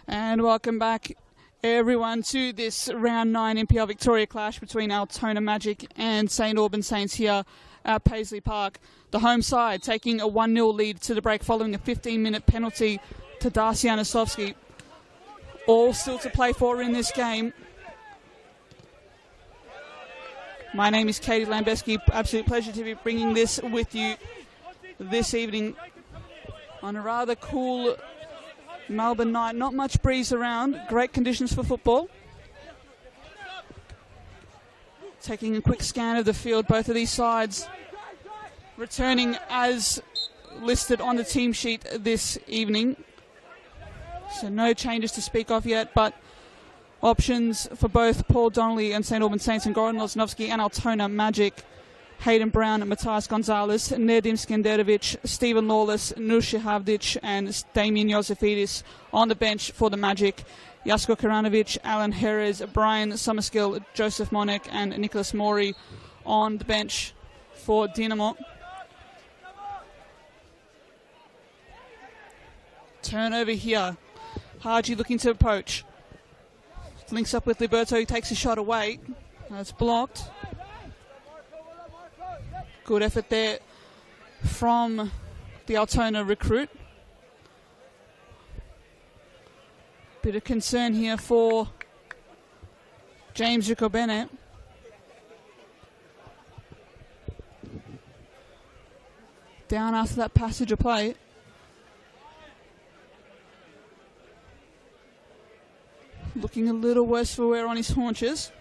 And welcome back, everyone, to this round 9 NPL Victoria clash between Altona Magic and St Albans Saints here at Paisley Park. The home side taking a 1-0 lead to the break following a 15-minute penalty to Darcy Anasovsky. All still to play for in this game. My name is Katie Lambeski. Absolute pleasure to be bringing this with you this evening on a rather cool Melbourne night. Not much breeze around. Great conditions for football. Taking a quick scan of the field, both of these sides returning as listed on the team sheet this evening. So no changes to speak of yet, but options for both Paul Donnelly and St Albans Saints and Goran Loznovsky and Altona Magic. Hayden Brown, Matthias Gonzalez, Nedim Skenderovic, Stephen Lawless, Nusha Havdic and Damien Josefidis on the bench for the Magic. Jasko Karanovic, Alan Herez, Brian Summerskill, Joseph Monek and Nicholas Mori on the bench for Dinamo. Turnover here. Haji looking to approach. Links up with Liberto, he takes a shot away. That's blocked. Good effort there from the Altona recruit. Bit of concern here for James Ricobene. Down after that passage of play. Looking a little worse for wear on his haunches.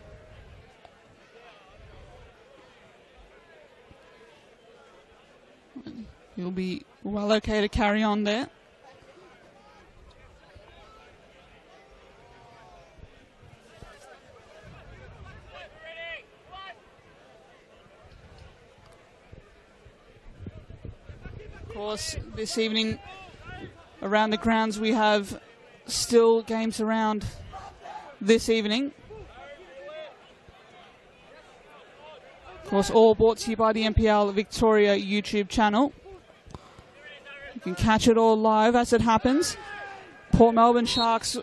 He'll be well okay to carry on there. Of course, this evening around the grounds we have still games around this evening. Of course, all brought to you by the NPL Victoria YouTube channel. You can catch it all live as it happens. Port Melbourne Sharks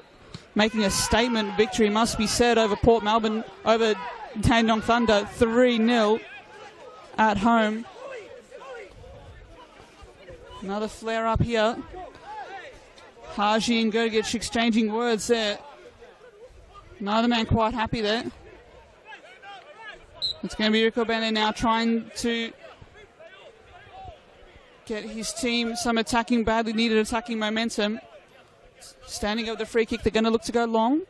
making a statement victory, must be said, over Port Melbourne, over Dandenong Thunder, 3-0 at home. Another flare up here. Haji and Gergic exchanging words there. Neither man quite happy there. It's going to be Rico Bene now trying to get his team some attacking, badly needed attacking momentum. Standing up the free kick, they're going to look to go long.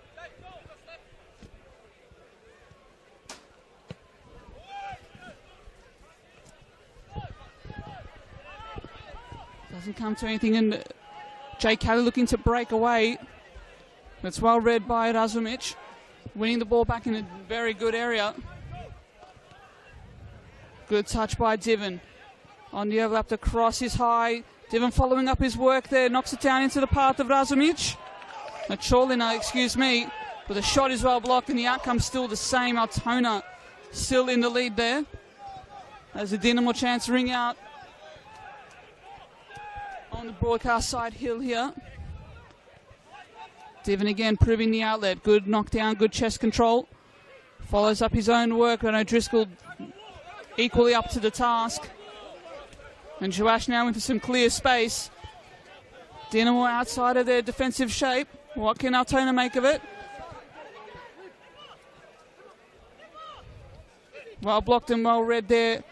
Doesn't come to anything, and Jay Kelly looking to break away. That's well read by Razumic. Winning the ball back in a very good area. Good touch by Divan. On the overlap, the cross is high. Divan following up his work there. Knocks it down into the path of Razumic. Cholina, excuse me. But the shot is well blocked and the outcome's still the same. Altona still in the lead there. As the Dinamo chants ring out on the broadcast side hill here. Divan again proving the outlet. Good knockdown, good chest control. Follows up his own work. I know Driscoll equally up to the task. And Joash now into some clear space. Dinamo outside of their defensive shape. What can Altona make of it? Well blocked and well read there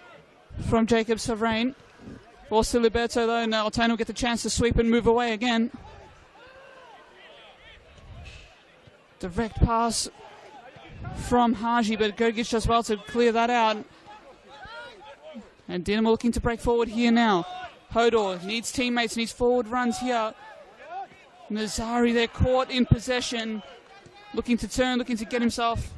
from Jacob Savrain. Ball to Liberto though, and Altona will get the chance to sweep and move away again. Direct pass from Haji, but Gergic does well to clear that out. And Dinamo looking to break forward here now. Hodor needs teammates, needs forward runs here. Nazari there caught in possession. Looking to turn, looking to get himself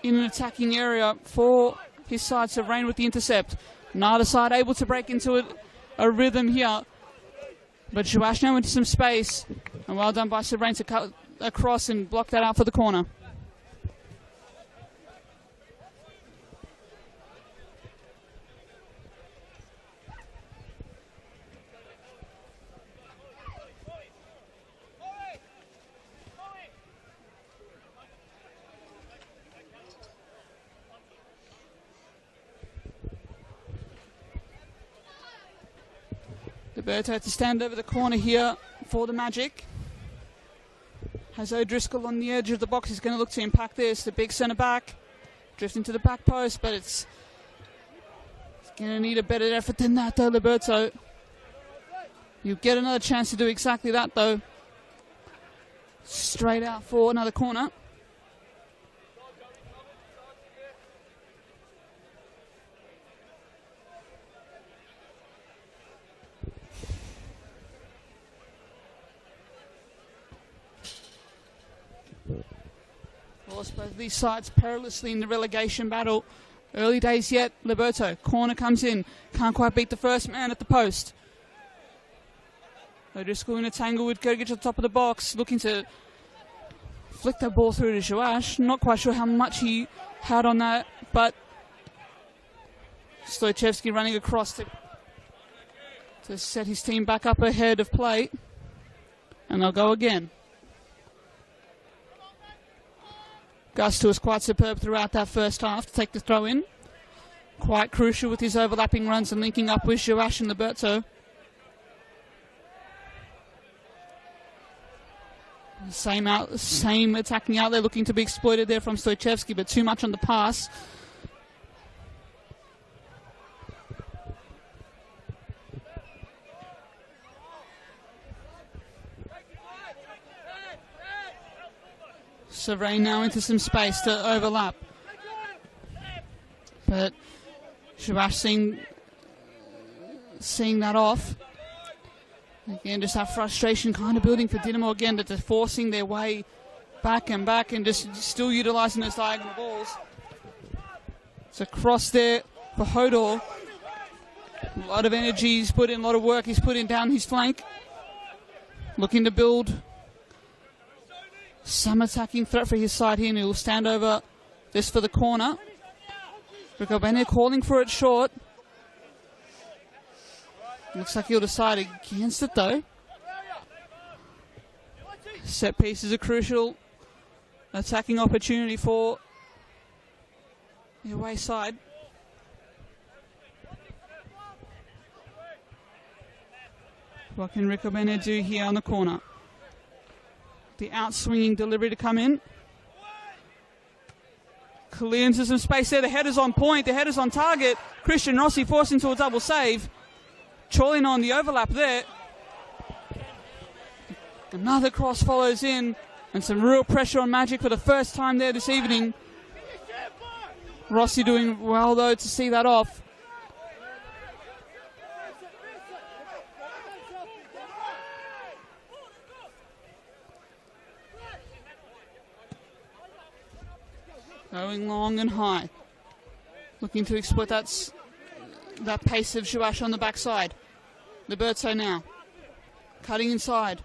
in an attacking area for his side. Savrain with the intercept. Neither side able to break into a rhythm here. But Joash now into some space. And well done by Savrain to cut across and block that out for the corner. Liberto had to stand over the corner here for the Magic. Has O'Driscoll on the edge of the box. He's going to look to impact this. The big centre back drifting to the back post, but it's going to need a better effort than that, though, Liberto. You get another chance to do exactly that, though. Straight out for another corner. Lost both of these sides perilously in the relegation battle. Early days yet. Liberto, corner comes in. Can't quite beat the first man at the post. O'Driscoll in a tangle with Gergic at the top of the box, looking to flick that ball through to Joash. Not quite sure how much he had on that, but Stojcevski running across to set his team back up ahead of play. And they'll go again. Gusto was quite superb throughout that first half to take the throw in. Quite crucial with his overlapping runs and linking up with Joash and Liberto. Same attacking out there, looking to be exploited there from Stojcevski, but too much on the pass. Serene now into some space to overlap. But Joash seeing that off. Again, just that frustration kind of building for Dinamo again, that they're forcing their way back and just still utilising those diagonal balls. It's a cross there for Hodor. A lot of energy he's put in, a lot of work he's put in down his flank. Looking to build some attacking threat for his side here, and he'll stand over this for the corner. Rico Bennett calling for it short. Looks like he'll decide against it, though. Set piece is a crucial attacking opportunity for the away side. What can Rico Bennett do here on the corner? The out-swinging delivery to come in. Clear into some space there. The header's on point. The header's on target. Christian Rossi forced into a double save. Trolling on the overlap there. Another cross follows in. And some real pressure on Magic for the first time there this evening. Rossi doing well, though, to see that off. Going long and high. Looking to exploit that pace of Joash on the backside. Liberto now. Cutting inside.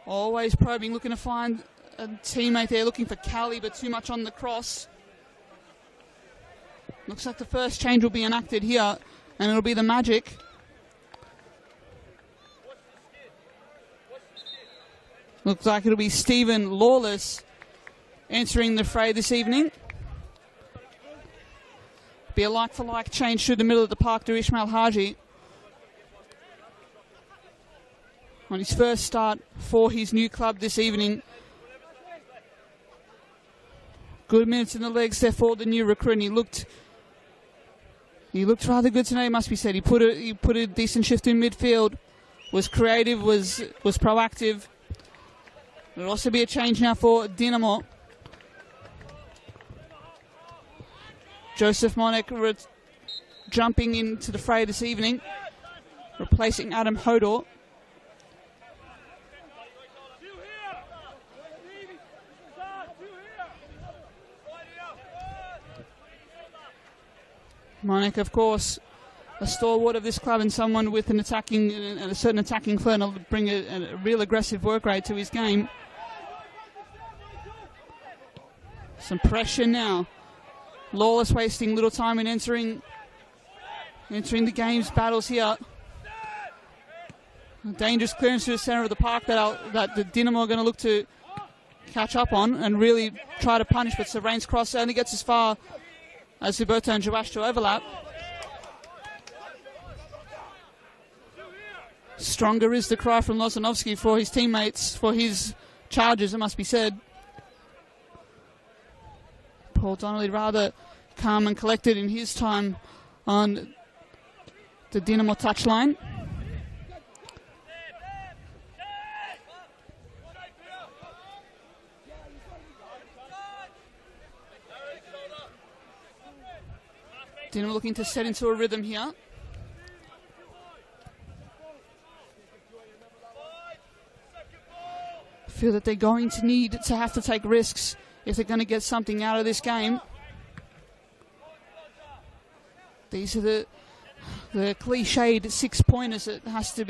Always probing, looking to find a teammate there. Looking for Cali, but too much on the cross. Looks like the first change will be enacted here. And it'll be the Magic. Looks like it'll be Stephen Lawless entering the fray this evening. Be a like-for-like change through the middle of the park to Ismail Haji. On his first start for his new club this evening. Good minutes in the legs there for the new recruit, and he looked rather good tonight, it must be said. He put a decent shift in midfield, was creative, was proactive. There'll also be a change now for Dinamo. Joseph Monek jumping into the fray this evening, replacing Adam Hodor. Monek, of course, a stalwart of this club and someone with a certain attacking flair, and will bring a real aggressive work rate to his game. Some pressure now. Lawless wasting little time in entering the game's battles here. A dangerous clearance to the centre of the park that the Dinamo are going to look to catch up on and really try to punish, but Serene's cross only gets as far as Huberto and Joash to overlap. Stronger is the cry from Lozanovsky for his teammates, for his charges, it must be said. Paul Donnelly rather calm and collected in his time on the Dynamo touchline. Dynamo looking to set into a rhythm here. Feel that they're going to need to have to take risks if they're going to get something out of this game. These are the cliched 6-pointers that has to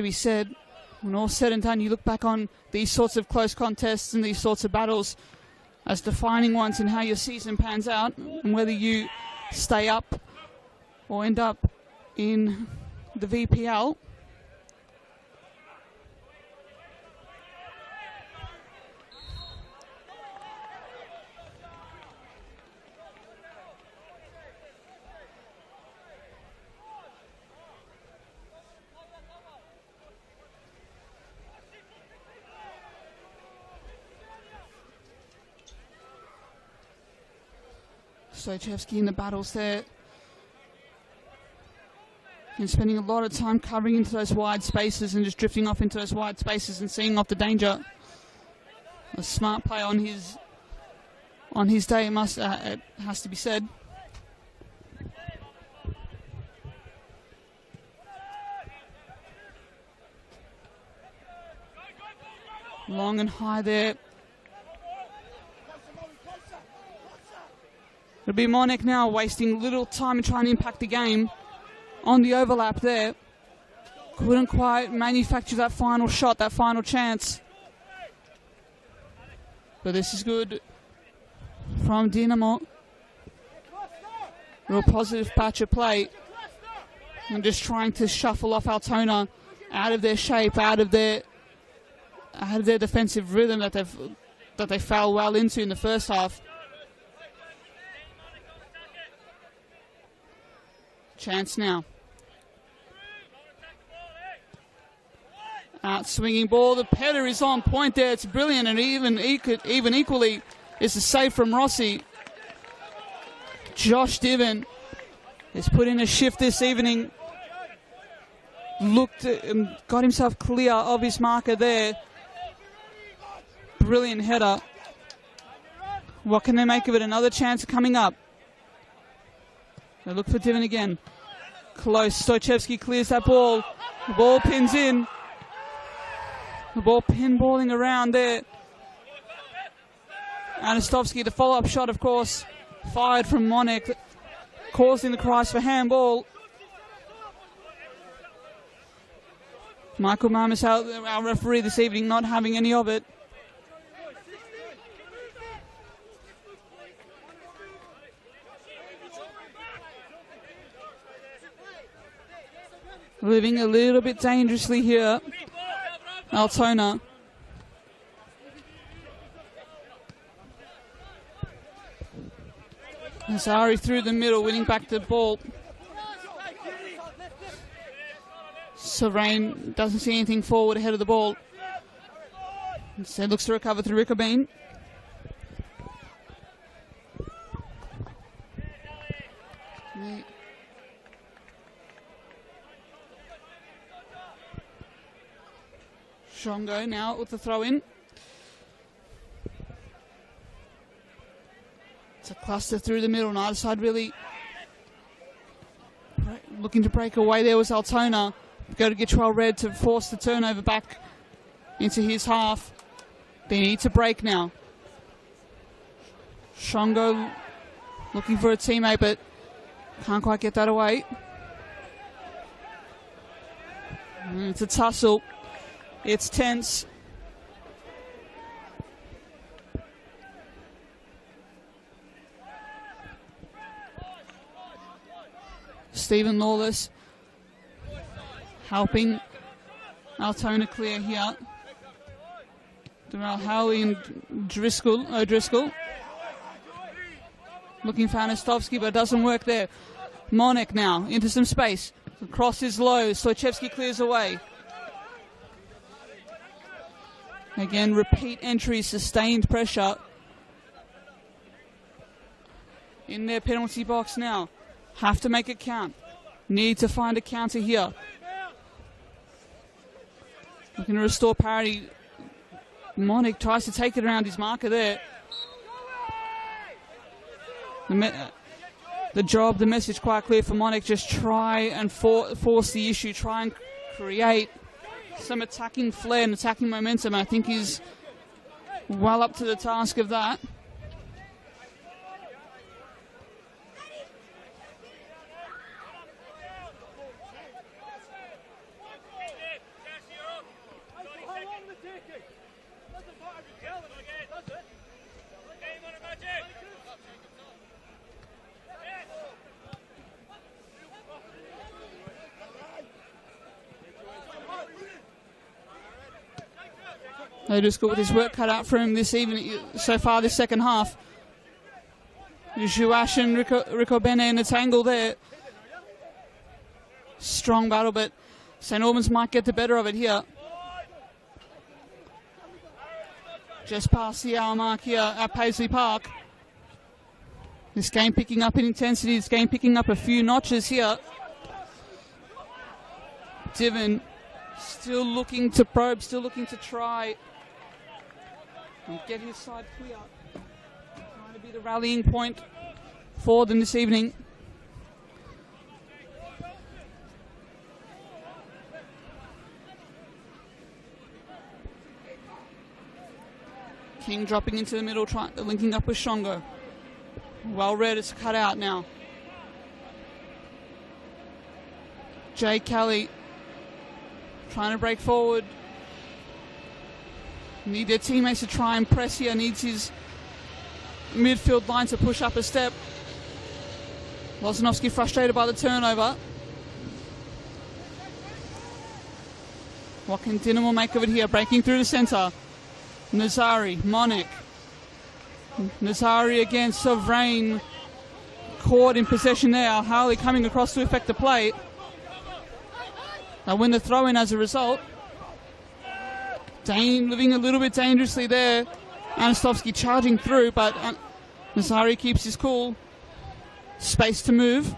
be said. When all said and done, you look back on these sorts of close contests and these sorts of battles as defining ones in how your season pans out and whether you stay up or end up in the VPL. Stojcevski in the battles there. And spending a lot of time covering into those wide spaces and just drifting off into those wide spaces and seeing off the danger. A smart play on his day, it has to be said. Long and high there. It'll be Monek now, wasting little time and trying to impact the game on the overlap there. Couldn't quite manufacture that final shot, that final chance. But this is good from Dynamo. Real positive patch of play. And just trying to shuffle off Altona out of their shape, out of their defensive rhythm that they fell well into in the first half. Chance now. Out swinging ball. The header is on point there. It's brilliant, and even equally is a save from Rossi. Josh Diven has put in a shift this evening. Looked and got himself clear of his marker there. Brilliant header. What can they make of it? Another chance coming up. They look for Diven again. Close. Stojcevski clears that ball. The ball pins in. The ball pinballing around there. Anastovsky, the follow-up shot, of course, fired from Monek, causing the cries for handball. Michael Mamis, our referee this evening, not having any of it. Living a little bit dangerously here, Altona. Azari through the middle, winning back the ball. Serene doesn't see anything forward ahead of the ball. Instead looks to recover through Rickabeen. Shongo now with the throw in. It's a cluster through the middle. Neither side really looking to break away. There was Altona. Go to Gitchwell Red to force the turnover back into his half. They need to break now. Shongo looking for a teammate, but can't quite get that away. It's a tussle. It's tense. Stephen Lawless helping Altona clear here. Darrell Howley and O'Driscoll. Looking for Anastovsky, but it doesn't work there. Monek now into some space. The cross is low. Stoichevsky clears away. Again, repeat entry, sustained pressure. In their penalty box now. Have to make it count. Need to find a counter here. Looking to restore parity. Monic tries to take it around his marker there. The job, the message quite clear for Monic. Just try and force the issue. Try and create some attacking flair and attacking momentum. I think he's well up to the task of that. O'Driscoll with his work cut out for him this evening, so far this second half. Jouash and Rico Bene in a tangle there. Strong battle, but St. Albans might get the better of it here. Just past the hour mark here at Paisley Park. This game picking up in intensity, this game picking up a few notches here. Diven still looking to probe, still looking to try and get his side clear. Trying to be the rallying point for them this evening. King dropping into the middle, linking up with Shongo. Well read, it's cut out now. Jay Kelly trying to break forward. Need their teammates to try and press here. Needs his midfield line to push up a step. Lozanovsky frustrated by the turnover. What can Dinamo make of it here? Breaking through the centre. Nazari, Monic. Nazari again, Sovereign. Caught in possession there. Harley coming across to affect the play. They'll win the throw-in as a result. Dane living a little bit dangerously there. Anastovsky charging through, but Nazari keeps his cool. Space to move.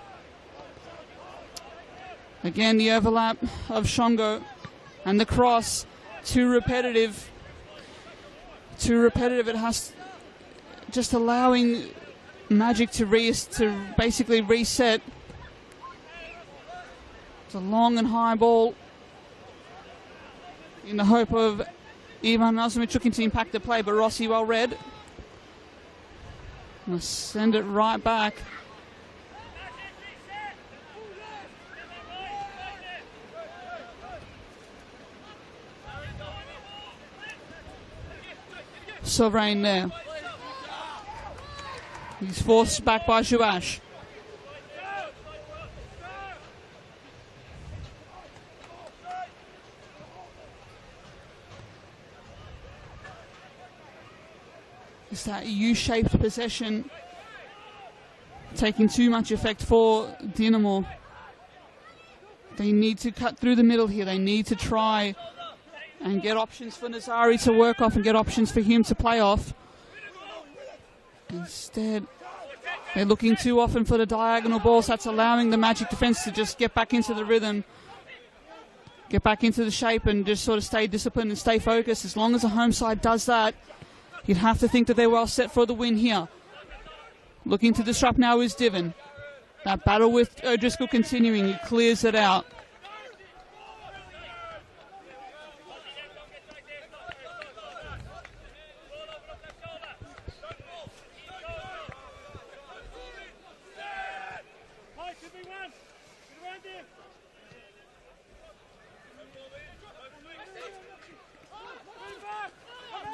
Again, the overlap of Shongo and the cross. Too repetitive. It has just allowing Magic to basically reset. It's a long and high ball in the hope of Ivan Nazimic looking to impact the play, but Rossi well read. Gonna send it right back. Sovereign there. He's forced back by Jouash. It's that U-shaped possession taking too much effect for Dinamo. They need to cut through the middle here. They need to try and get options for Nazari to work off and get options for him to play off. Instead, they're looking too often for the diagonal balls. That's allowing the Magic defense to just get back into the rhythm, get back into the shape and just sort of stay disciplined and stay focused. As long as the home side does that, you'd have to think that they're well set for the win here. Looking to disrupt now is Diven. That battle with O'Driscoll continuing. He clears it out.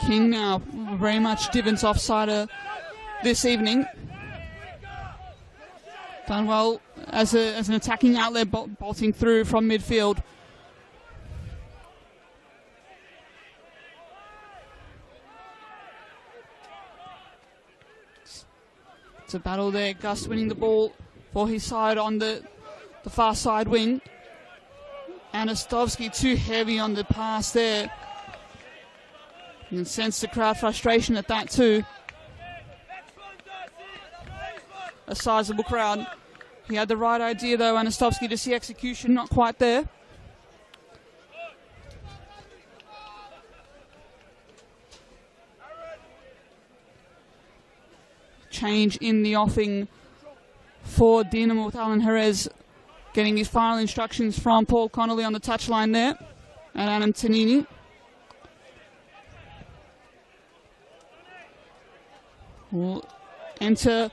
King now very much Diven's offsider this evening. Done well as an attacking outlet, bolting through from midfield. It's a battle there. Gus winning the ball for his side on the far side wing. Anastovsky too heavy on the pass there. You can sense the crowd frustration at that too. A sizable crowd. He had the right idea though, Anastovsky, to see execution not quite there. Change in the offing for Dinamo with Alan Jerez getting his final instructions from Paul Connolly on the touchline there, and Adam Tanini. Will enter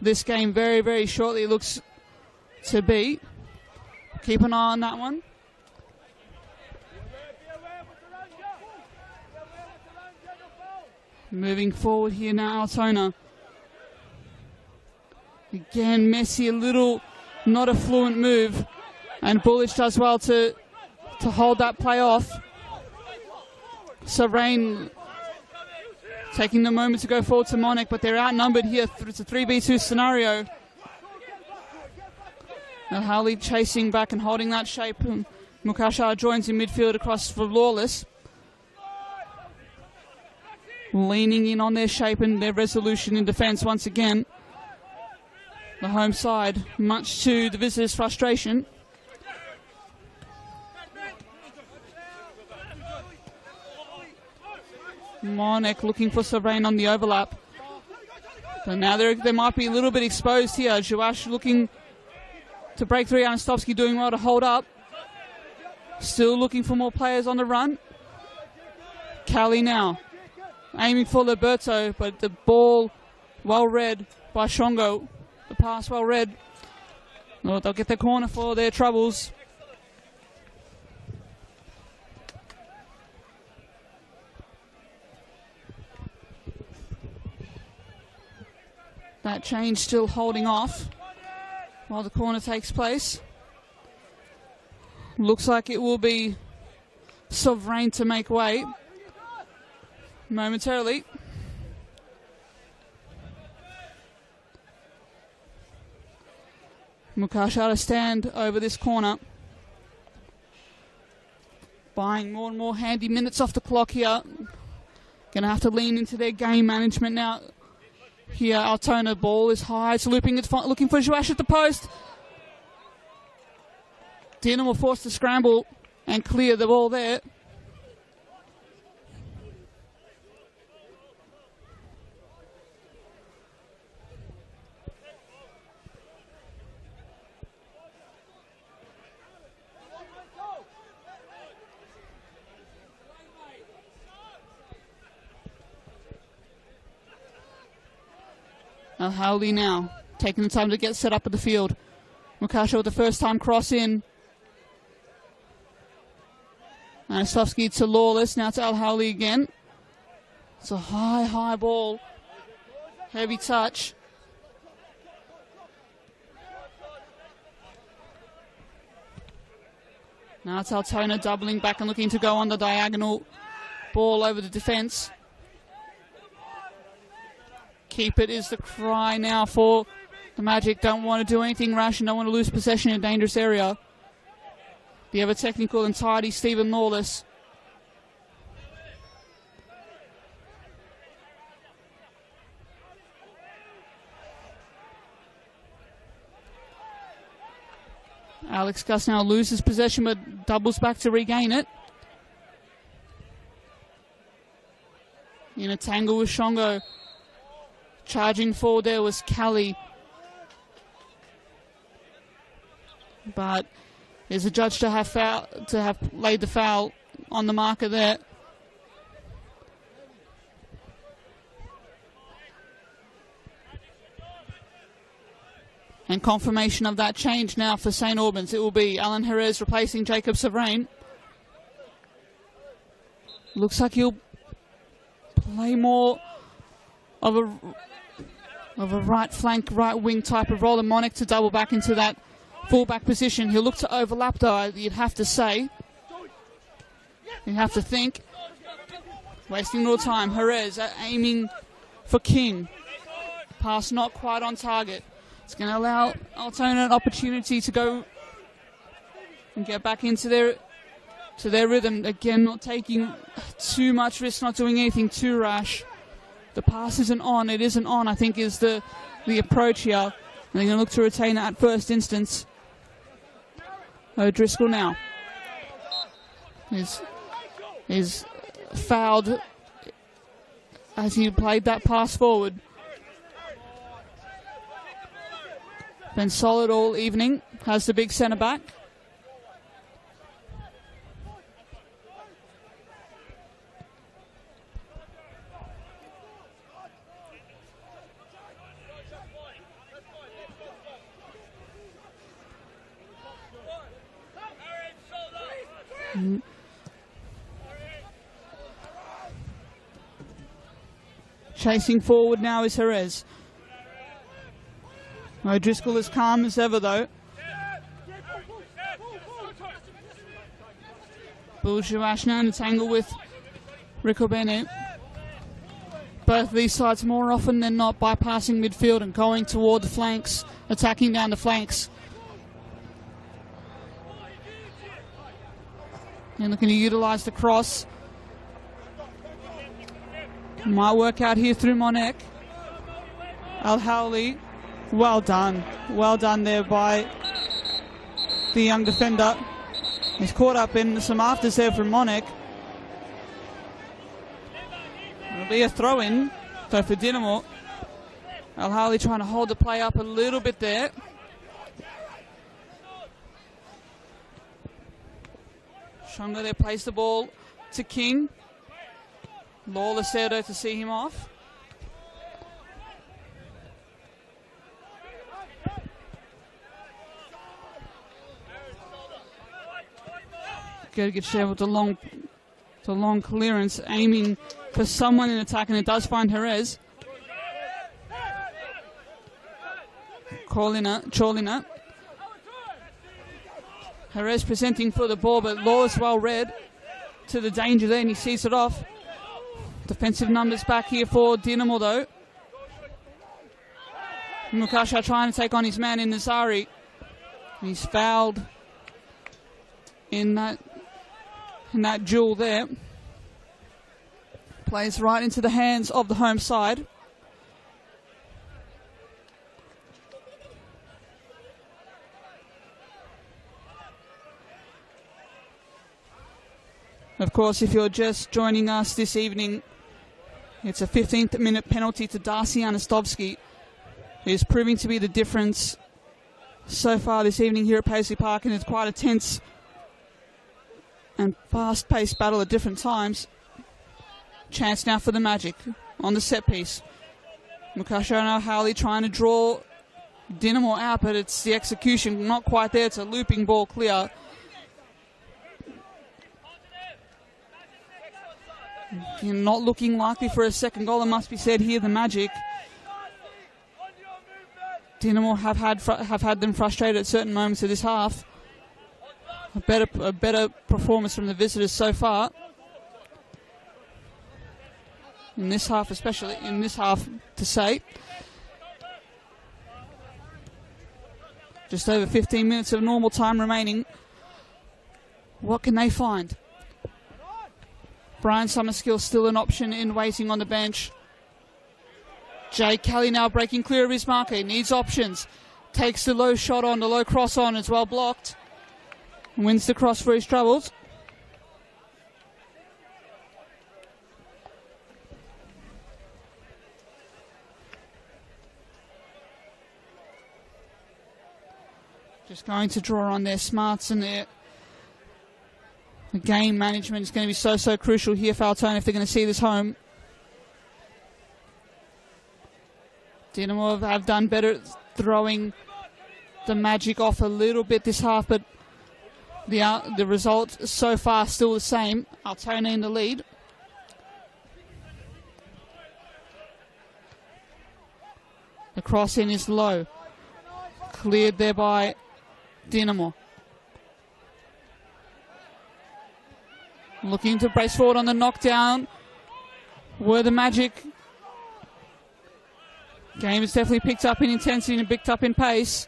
this game very, very shortly, it looks to be. Keep an eye on that one. Moving forward here now, Altona. Again, Messi a little, not a fluent move, and Bullish does well to hold that play off. Serene taking the moment to go forward to Monik, but they're outnumbered here. It's a 3v2 scenario. Now Howley chasing back and holding that shape. Mukashar joins in midfield across for Lawless. Leaning in on their shape and their resolution in defence once again. The home side, much to the visitors' frustration. Monek looking for Serene on the overlap. But now they might be a little bit exposed here. Joash looking to break through. Anastovsky doing well to hold up. Still looking for more players on the run. Cali now aiming for Liberto, but the ball well read by Shongo. The pass well read. Well, they'll get the corner for their troubles. That change still holding off while the corner takes place. Looks like it will be Sovereign to make way momentarily. Mukashar to stand over this corner. Buying more and more handy minutes off the clock here. Going to have to lean into their game management now. Here, Altona, ball is high. It's looping. It's looking for Joash at the post. Dinham will force the scramble and clear the ball there. Howley now taking the time to get set up at the field. Mukasha with the first time cross in. Anastovsky to Lawless, now to Al Howley again. It's a high ball. Heavy touch. Now it's Altona doubling back and looking to go on the diagonal. Ball over the defence. Keep it is the cry now for the Magic. Don't want to do anything rash and don't want to lose possession in a dangerous area. The ever technical and tidy Stephen Lawless. Alex Gus now loses possession but doubles back to regain it. In a tangle with Shongo. Charging forward there was Kelly. But there's a judge to have laid the foul on the marker there. And confirmation of that change now for St. Albans. It will be Alan Jerez replacing Jacob Sovereign. Looks like he'll play more of a right flank, right wing type of role. And Monik to double back into that full-back position. He'll look to overlap though, you'd have to say. You'd have to think. Wasting no time. Jerez aiming for King. Pass not quite on target. It's going to allow Altona an opportunity to go and get back into their to their rhythm. Again, not taking too much risk, not doing anything too rash. The pass isn't on. It isn't on, I think, is the approach here. And they're going to look to retain it at first instance. O'Driscoll now is fouled as he played that pass forward. Been solid all evening. Has the big centre back. Chasing forward now is Jerez. O'Driscoll is calm as ever though. Buljuashna in a tangle with Ricobene. Both of these sides more often than not bypassing midfield and going toward the flanks, attacking down the flanks. And looking to utilise the cross. Might work out here through Monek. Al Howley, well done. Well done there by the young defender. He's caught up in some afters there from Monek. It'll be a throw-in, though, for Dinamo. Al Howley trying to hold the play up a little bit there. Shonga there plays the ball to King. Lawless there though to see him off. Gergich there with the long clearance, aiming for someone in attack, and it does find Jerez. Cholina. Jerez presenting for the ball, but Lawless well read to the danger there, and he sees it off. Defensive numbers back here for Dinamo though. Mukasha trying to take on his man in Nazari. He's fouled in that duel there. Plays right into the hands of the home side. Of course, if you're just joining us this evening, it's a 15th minute penalty to Darcy Anastovsky, who's proving to be the difference so far this evening here at Paisley Park, and it's quite a tense and fast-paced battle at different times. Chance now for the Magic on the set piece. Mukasha and Howley trying to draw Dinamo out, but it's the execution not quite there. It's a looping ball clear. You're not looking likely for a second goal, it must be said here, the Magic. Dinamo have had them frustrated at certain moments of this half. A better performance from the visitors so far. In this half, especially in this half, to say. Just over 15 minutes of normal time remaining. What can they find? Brian Summerskill still an option in waiting on the bench. Jay Kelly now breaking clear of his marker. He needs options. Takes the low shot on, the low cross on, as well blocked. Wins the cross for his troubles. Just going to draw on their smarts and their game management is going to be so crucial here for Altona if they're going to see this home. Dinamo have done better throwing the Magic off a little bit this half, but the result so far still the same. Altona in the lead. The cross in is low. Cleared there by Dinamo. Looking to brace forward on the knockdown. Were the Magic. Game has definitely picked up in intensity and picked up in pace.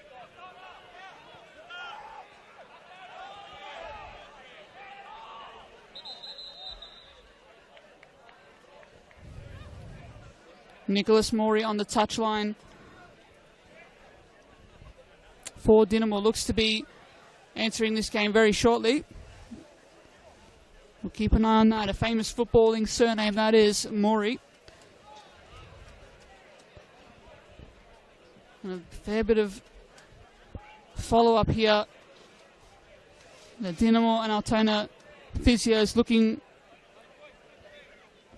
Nicholas Morey on the touchline for Dinamo. Looks to be entering this game very shortly. We'll keep an eye on that. A famous footballing surname, that is Morey. And a fair bit of follow-up here. The Dinamo and Altona physios looking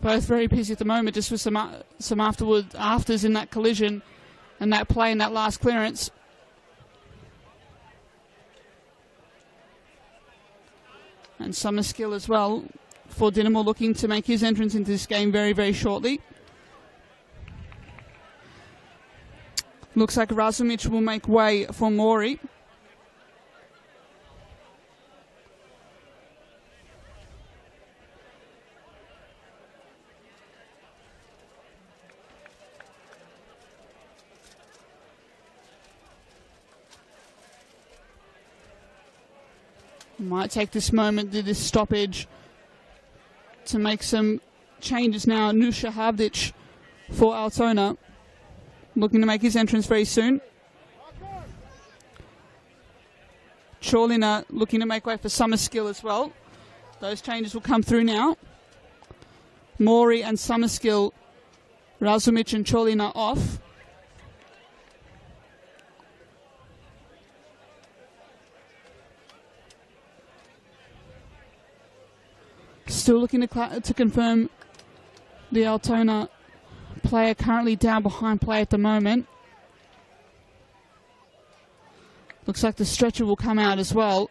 both very busy at the moment, just with some afters in that collision and that play in that last clearance. And Summerskill as well for Dinamo, looking to make his entrance into this game very, very shortly. Looks like Razumic will make way for Morey. Might take this moment, this stoppage, to make some changes now. Nusha Havdic for Altona, looking to make his entrance very soon. Chorlina looking to make way for Summerskill as well. Those changes will come through now. Morey and Summerskill, Razumic and Chorlina off. Still looking to confirm the Altona player, currently down behind play at the moment. Looks like the stretcher will come out as well.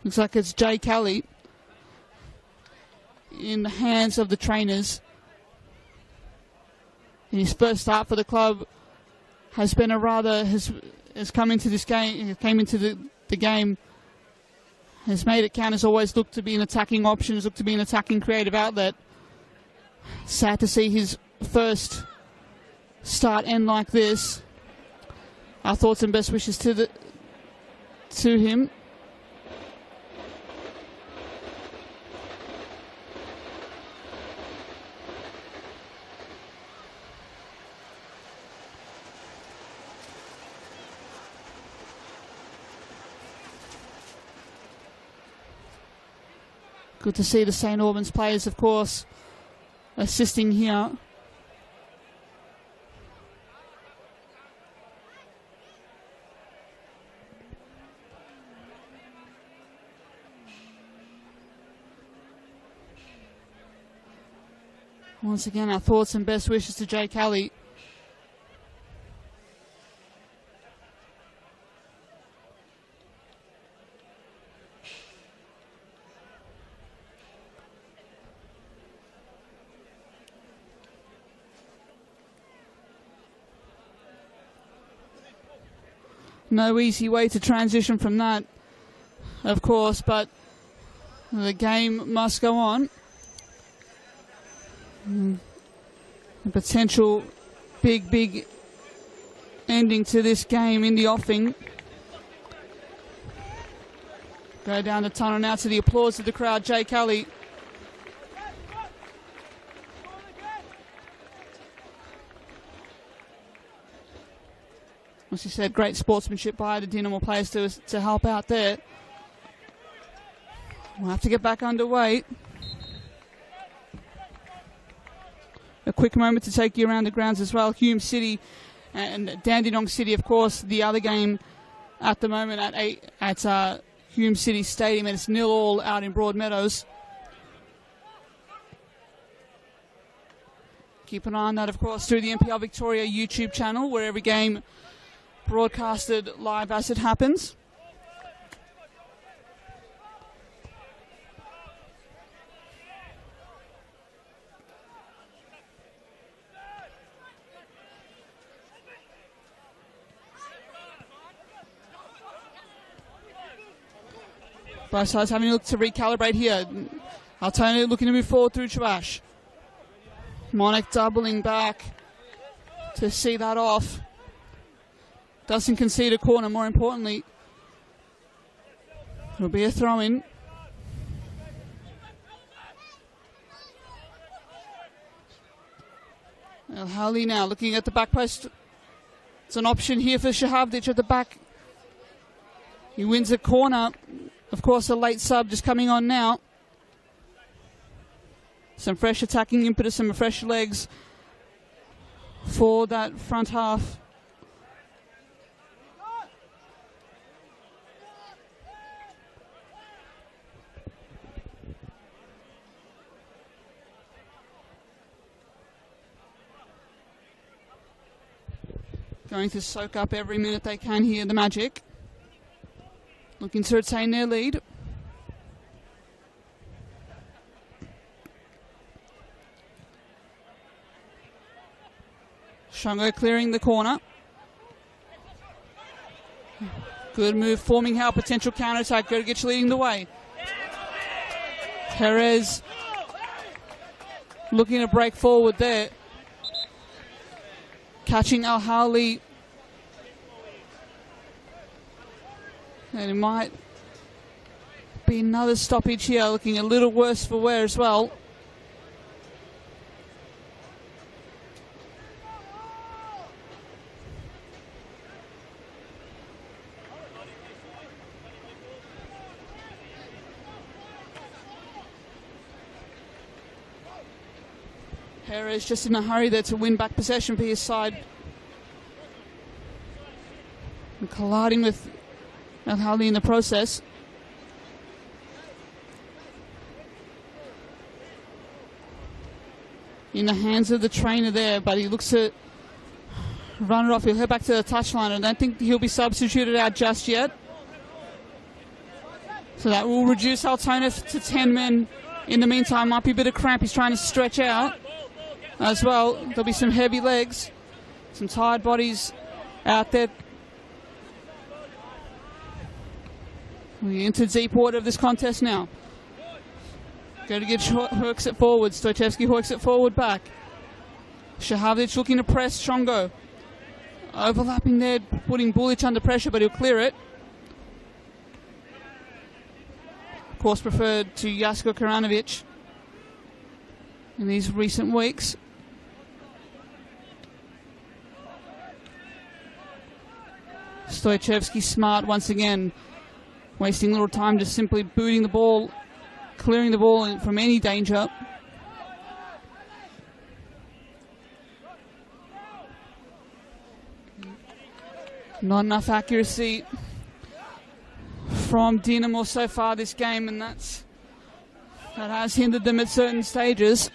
Looks like it's Jay Kelly in the hands of the trainers. In his first start for the club has been a rather... has come into this game, came into the game, has made it count, has always looked to be an attacking option, has looked to be an attacking creative outlet. Sad to see his first start end like this. Our thoughts and best wishes to him. Good to see the St. Albans players, of course, assisting here. Once again, our thoughts and best wishes to Jay Kelly. No easy way to transition from that, of course, but the game must go on. A potential big ending to this game in the offing. Go down the tunnel now to the applause of the crowd. Jay Kelly. As you said, great sportsmanship by the Dinamo players to help out there. We'll have to get back underway. A quick moment to take you around the grounds as well. Hume City and Dandenong City, of course, the other game at the moment at Hume City Stadium, and it's 0-0 out in Broadmeadows. Keep an eye on that, of course, through the NPL Victoria YouTube channel, where every game broadcasted live as it happens. Both sides having a look to recalibrate here. Altona looking to move forward through Trash. Monik doubling back to see that off. Doesn't concede a corner, more importantly. It'll be a throw-in. Al-Hali now looking at the back post. It's an option here for Shahavdic at the back. He wins a corner. Of course, a late sub just coming on now. Some fresh attacking impetus, some fresh legs for that front half. Going to soak up every minute they can here, the Magic. Looking to retain their lead. Shungo clearing the corner. Good move, forming how potential counter-attack. Gergic leading the way. Perez looking to break forward there. Catching Al-Hali. And it might be another stoppage here, looking a little worse for wear as well. Perez just in a hurry there to win back possession for his side. And colliding with Al-Hali in the process. In the hands of the trainer there, but he looks to run it off. He'll head back to the touchline. I don't think he'll be substituted out just yet. So that will reduce Altona to 10 men. In the meantime, might be a bit of cramp. He's trying to stretch out as well. There'll be some heavy legs, some tired bodies out there. We enter deep water of this contest now. Gergic hooks it forward. Stoichevsky hooks it forward back. Shahavdic looking to press Chongo. Overlapping there, putting Bulic under pressure, but he'll clear it. Of course, preferred to Jasko Karanovic in these recent weeks. Stoichevsky smart once again, wasting little time, just simply booting the ball, clearing the ball from any danger. Not enough accuracy from Dinamo so far this game, and that has hindered them at certain stages.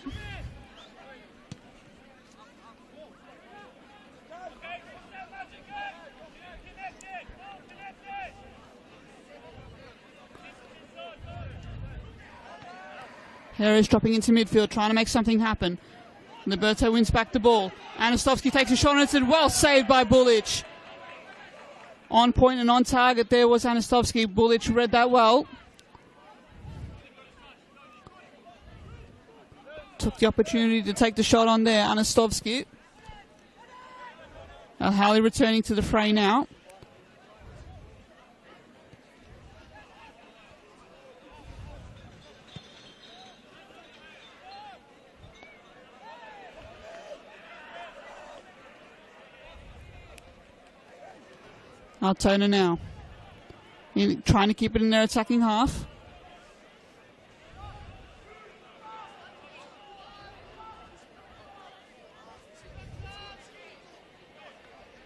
Harris dropping into midfield, trying to make something happen. Liberto wins back the ball. Anastovsky takes a shot on it, and well saved by Bulic. On point and on target there was Anastovsky. Bulic read that well. Took the opportunity to take the shot on there, Anastovsky. Al-Hali returning to the fray now. Altona now, trying to keep it in their attacking half.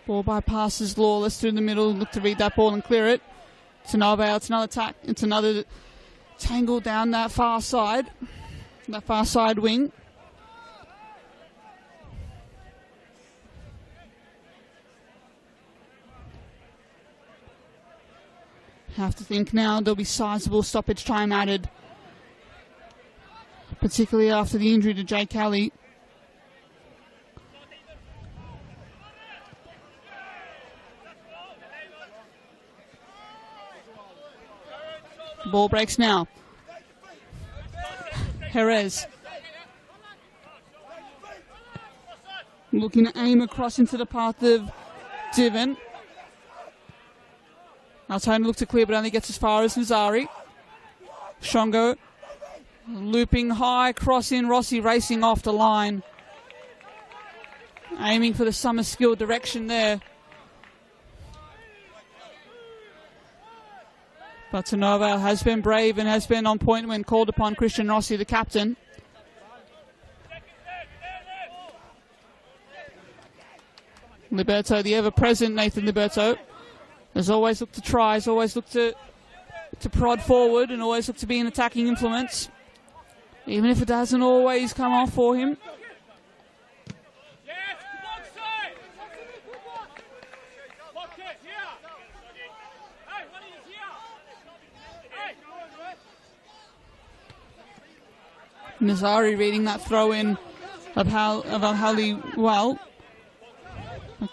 Ball bypasses Lawless through the middle, look to read that ball and clear it. It's another attack. It's another tangle down that far side wing. Have to think now there'll be sizable stoppage time added, particularly after the injury to Jay Kelly. Ball breaks now. Jerez looking to aim across into the path of Divan. Altona looks to clear, but only gets as far as Nazari. Shongo looping high, cross in. Rossi racing off the line. Aiming for the summer skill direction there. But Tanova has been brave and has been on point when called upon. Christian Rossi, the captain. Liberto, the ever-present Nathan Liberto, has always looked to try, has always looked to prod forward and always looked to be an attacking influence, even if it doesn't always come off for him. Nazari reading that throw-in of Al-Hali well.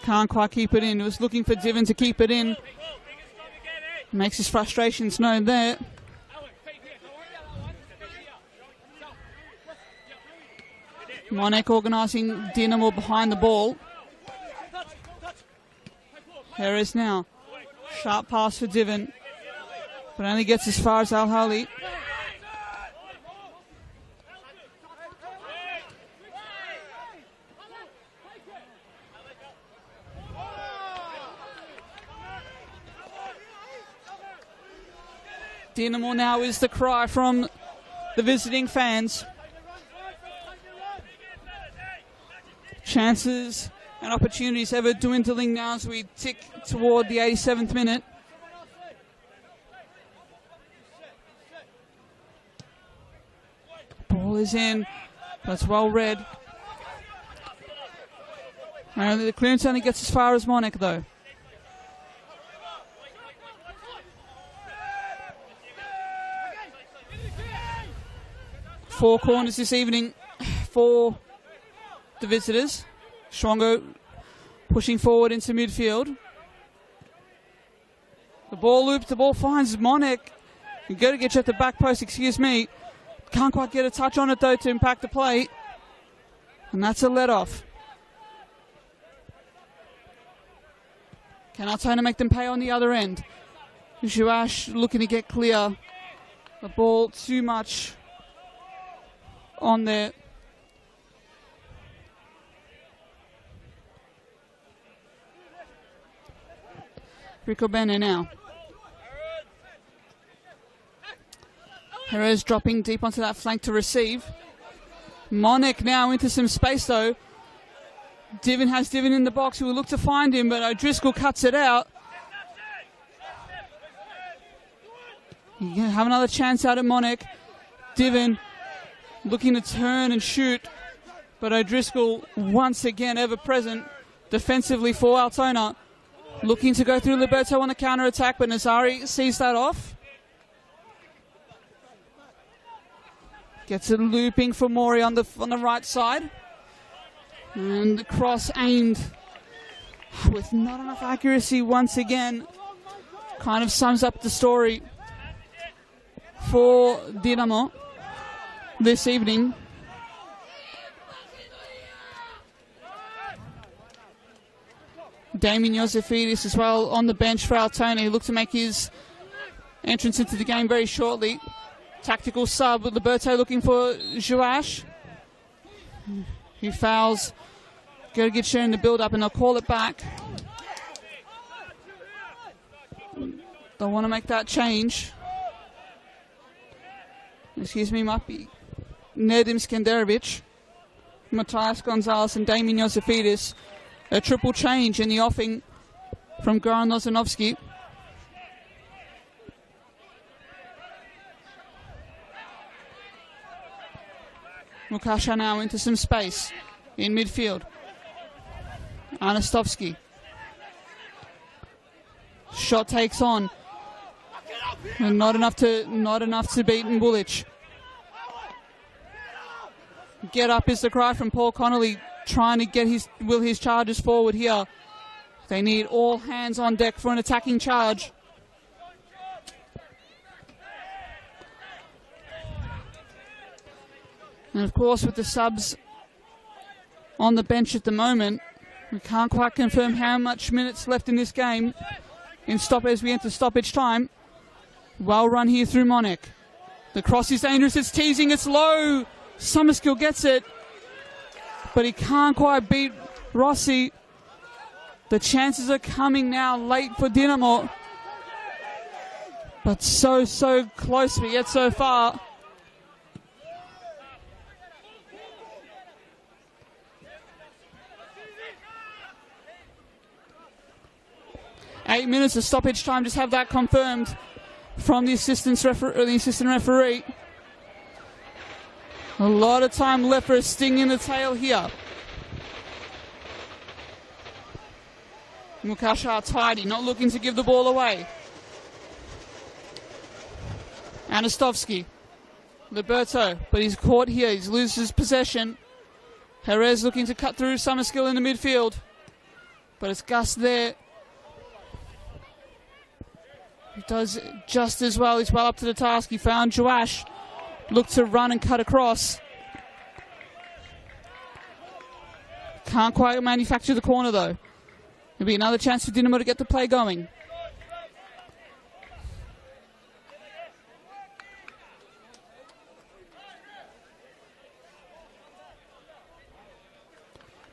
Can't quite keep it in. He was looking for Divin to keep it in. Makes his frustrations known there. Monek organising Dinamo behind the ball. Perez now. Sharp pass for Divin, but only gets as far as Al-Hali. Dinamo now is the cry from the visiting fans. Chances and opportunities ever dwindling now as we tick toward the 87th minute. Ball is in. That's well read. And the clearance only gets as far as Monek though. Four corners this evening for the visitors. Schwango pushing forward into midfield. The ball loops, the ball finds Monek. Gergic at the back post, excuse me. Can't quite get a touch on it though to impact the play. And that's a let-off. Can Altona make them pay on the other end? Juash looking to get clear. The ball too much on there. Rico Bene now. Perez dropping deep onto that flank to receive. Monek now into some space though. Divin has Divin in the box who will look to find him, but O'Driscoll cuts it out. You can have another chance out at Monek. Divin looking to turn and shoot, but O'Driscoll once again ever present defensively for Altona. Looking to go through Liberto on the counter-attack, but Nazari sees that off. Gets it looping for Mori on the right side. And the cross aimed with not enough accuracy once again. Kind of sums up the story for Dinamo this evening. Damien Josefidis as well on the bench for Altona. He looked to make his entrance into the game very shortly. Tactical sub with Liberto looking for Juash. He fouls Gergic in the build-up and they'll call it back. They'll want to make that change. Excuse me, might be Nedim Skenderovic, Matthias Gonzalez and Damien Josefidis. A triple change in the offing from Goran Lozanovski. Mukasha now into some space in midfield. Anastovsky. Shot takes on. And not enough to beat Bulic. Get up is the cry from Paul Connolly, trying to get his charges forward here. They need all hands on deck for an attacking charge. And of course, with the subs on the bench at the moment, we can't quite confirm how much minutes left in this game. As we enter stoppage time. Well run here through Monek. The cross is dangerous, it's teasing, it's low. Summerskill gets it, but he can't quite beat Rossi. The chances are coming now late for Dinamo. But so close, but yet so far. Eight minutes of stoppage time, just have that confirmed from the assistant referee. A lot of time left for a sting in the tail here. Mukasha tidy, not looking to give the ball away. Anastovsky. Liberto, but he's caught here. He loses possession. Jerez looking to cut through Summerskill in the midfield. But it's Gus there. He does just as well. He's well up to the task. He found Joash. Looked to run and cut across. Can't quite manufacture the corner though. There'll be another chance for Dinamo to get the play going.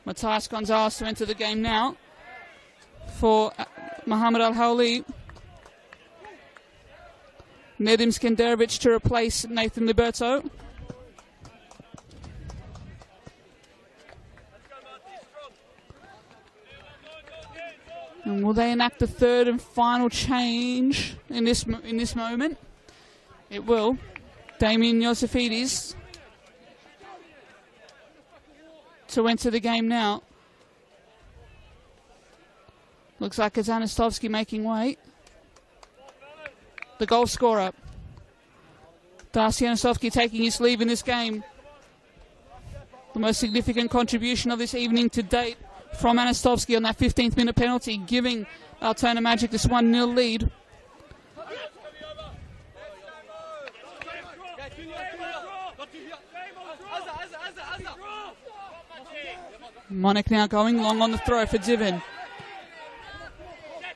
Matthias Gonzalez to enter the game now for Mohamed Al-Hawli. Nedim Skenderovic to replace Nathan Liberto. And will they enact the third and final change in this moment? It will. Damien Yosifidis to enter the game now. Looks like it's Anastovsky making way. The goal scorer. Darcy Anastovsky taking his leave in this game. The most significant contribution of this evening to date from Anastovsky on that 15th minute penalty, giving Altona Magic this 1-0 lead. Monik now going long on the throw for Divin.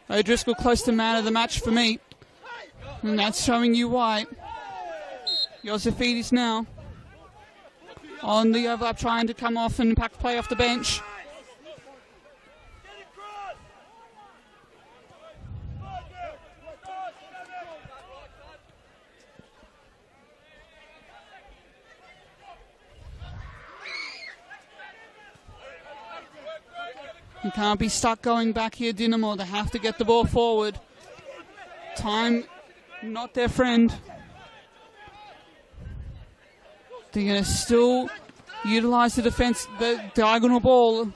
O'Driscoll close to man of the match for me. And that's showing you why. Yosifidis now on the overlap, trying to come off and impact play off the bench. You can't be stuck going back here, Dinamo. They have to get the ball forward. Time, not their friend. They're going to still utilise the defence, the diagonal ball,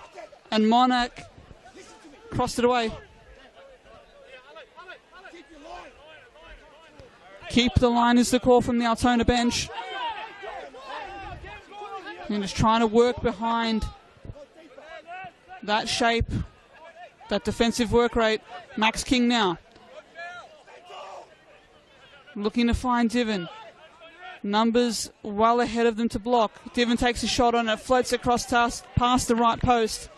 and Monarch crossed it away. Keep the line is the call from the Altona bench. And just trying to work behind that shape, that defensive work rate. Max King now. Looking to find Divin. Numbers well ahead of them to block. Divin takes a shot on it, floats across past the right post.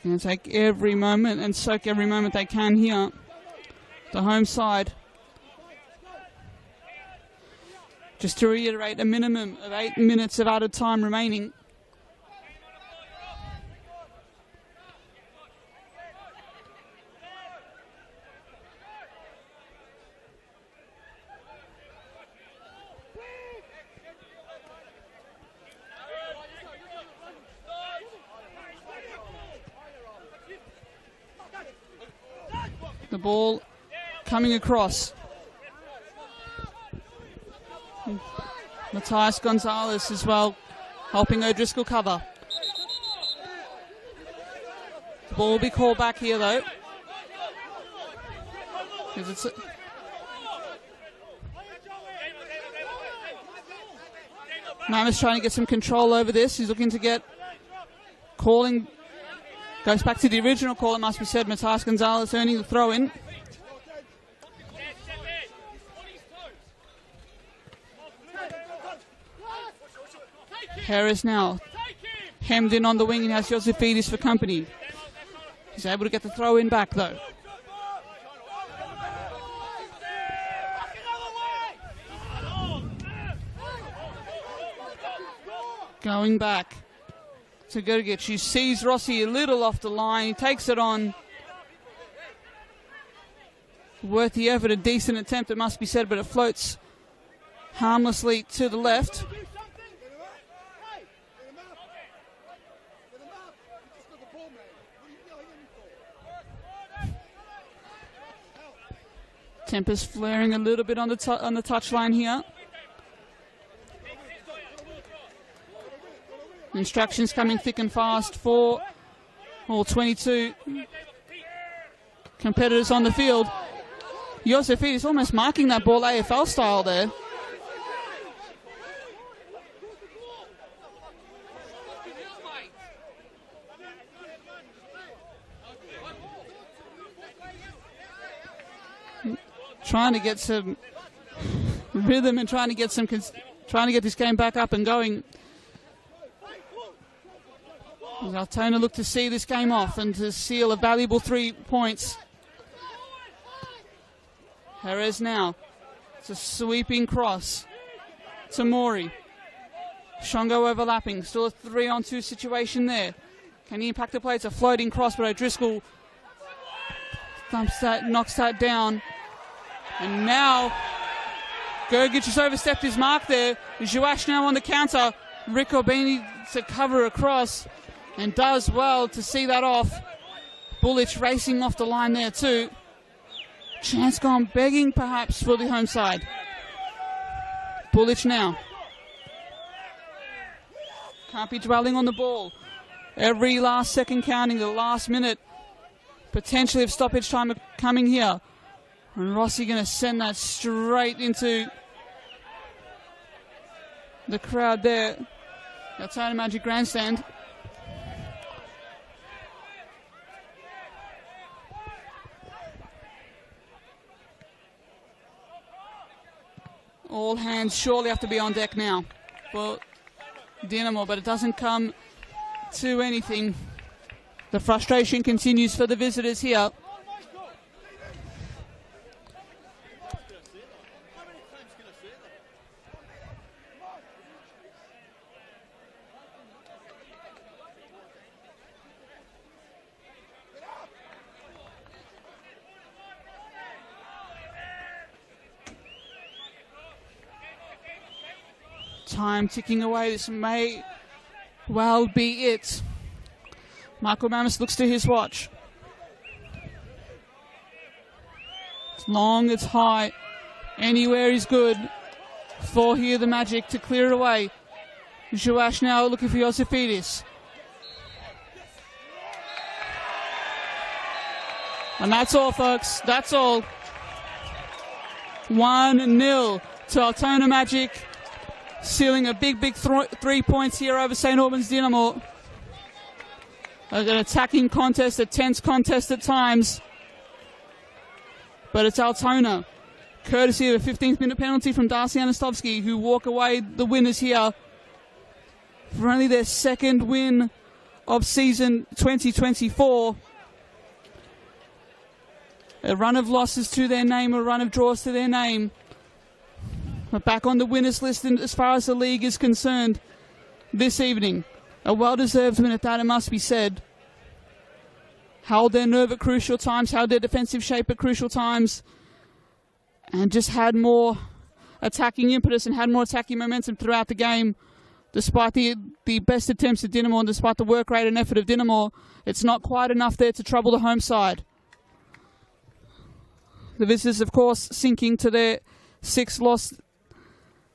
Going to take every moment and soak every moment they can here. The home side. Just to reiterate, a minimum of 8 minutes of added time remaining. The ball coming across. Matthias Gonzalez as well, helping O'Driscoll cover. The ball will be called back here though. Mammoth's trying to get some control over this. He's looking to get calling. Goes back to the original call, it must be said. Matthias Gonzalez earning the throw in. Harris now hemmed in on the wing and has Josefidis for company. He's able to get the throw in back though. Going back to Gergic. He sees Rossi a little off the line. He takes it on. Worth the effort, a decent attempt, it must be said, but it floats harmlessly to the left. Tempers flaring a little bit on the touchline here. Instructions coming thick and fast for all 22 competitors on the field. Josefidis almost marking that ball AFL style there. Trying to get some rhythm and trying to get this game back up and going. As Altona look to see this game off and to seal a valuable 3 points. Perez now. It's a sweeping cross to Mori. Shongo overlapping. Still a 3-on-2 situation there. Can he impact the play? It's a floating cross, but O'Driscoll knocks that down. And now Gergic has overstepped his mark there. Jouash now on the counter. Rick Orbini to cover across and does well to see that off. Bullich racing off the line there too. Chance gone begging perhaps for the home side. Bullich now. Can't be dwelling on the ball. Every last second counting, the last minute potentially of stoppage time coming here. And Rossi going to send that straight into the crowd there. Altona Magic Grandstand. All hands surely have to be on deck now for Dinamo, but it doesn't come to anything. The frustration continues for the visitors here. Time ticking away. This may well be it. Michael Mamis looks to his watch. It's long, it's high. Anywhere is good for here the Magic to clear it away. Jouash now looking for Josefidis. And that's all, folks. That's all. 1-0 to Altona Magic. Sealing a big 3 points here over St. Albans Dinamo. An attacking contest, a tense contest at times. But it's Altona. Courtesy of a 15th minute penalty from Darcy Anastovsky, who walk away the winners here for only their second win of season 2024. A run of losses to their name, a run of draws to their name. But back on the winners list as far as the league is concerned this evening. A well-deserved win at that, it must be said. Held their nerve at crucial times, held their defensive shape at crucial times, and just had more attacking impetus and had more attacking momentum throughout the game. Despite the best attempts of Dinamo and despite the work rate and effort of Dinamo, it's not quite enough there to trouble the home side. The visitors, of course, sinking to their 6th loss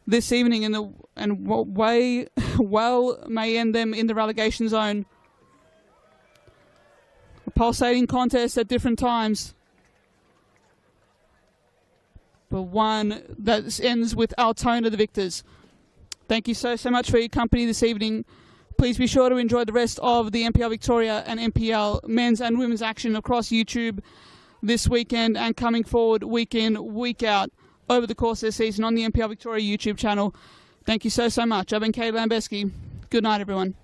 this evening and way well may end them in the relegation zone. A pulsating contest at different times, but one that ends with Altona the victors. Thank you so much for your company this evening. Please be sure to enjoy the rest of the NPL Victoria and NPL men's and women's action across YouTube this weekend and coming forward week in, week out over the course of the season on the NPL Victoria YouTube channel. Thank you so much. I've been Kay Lambeski. Good night, everyone.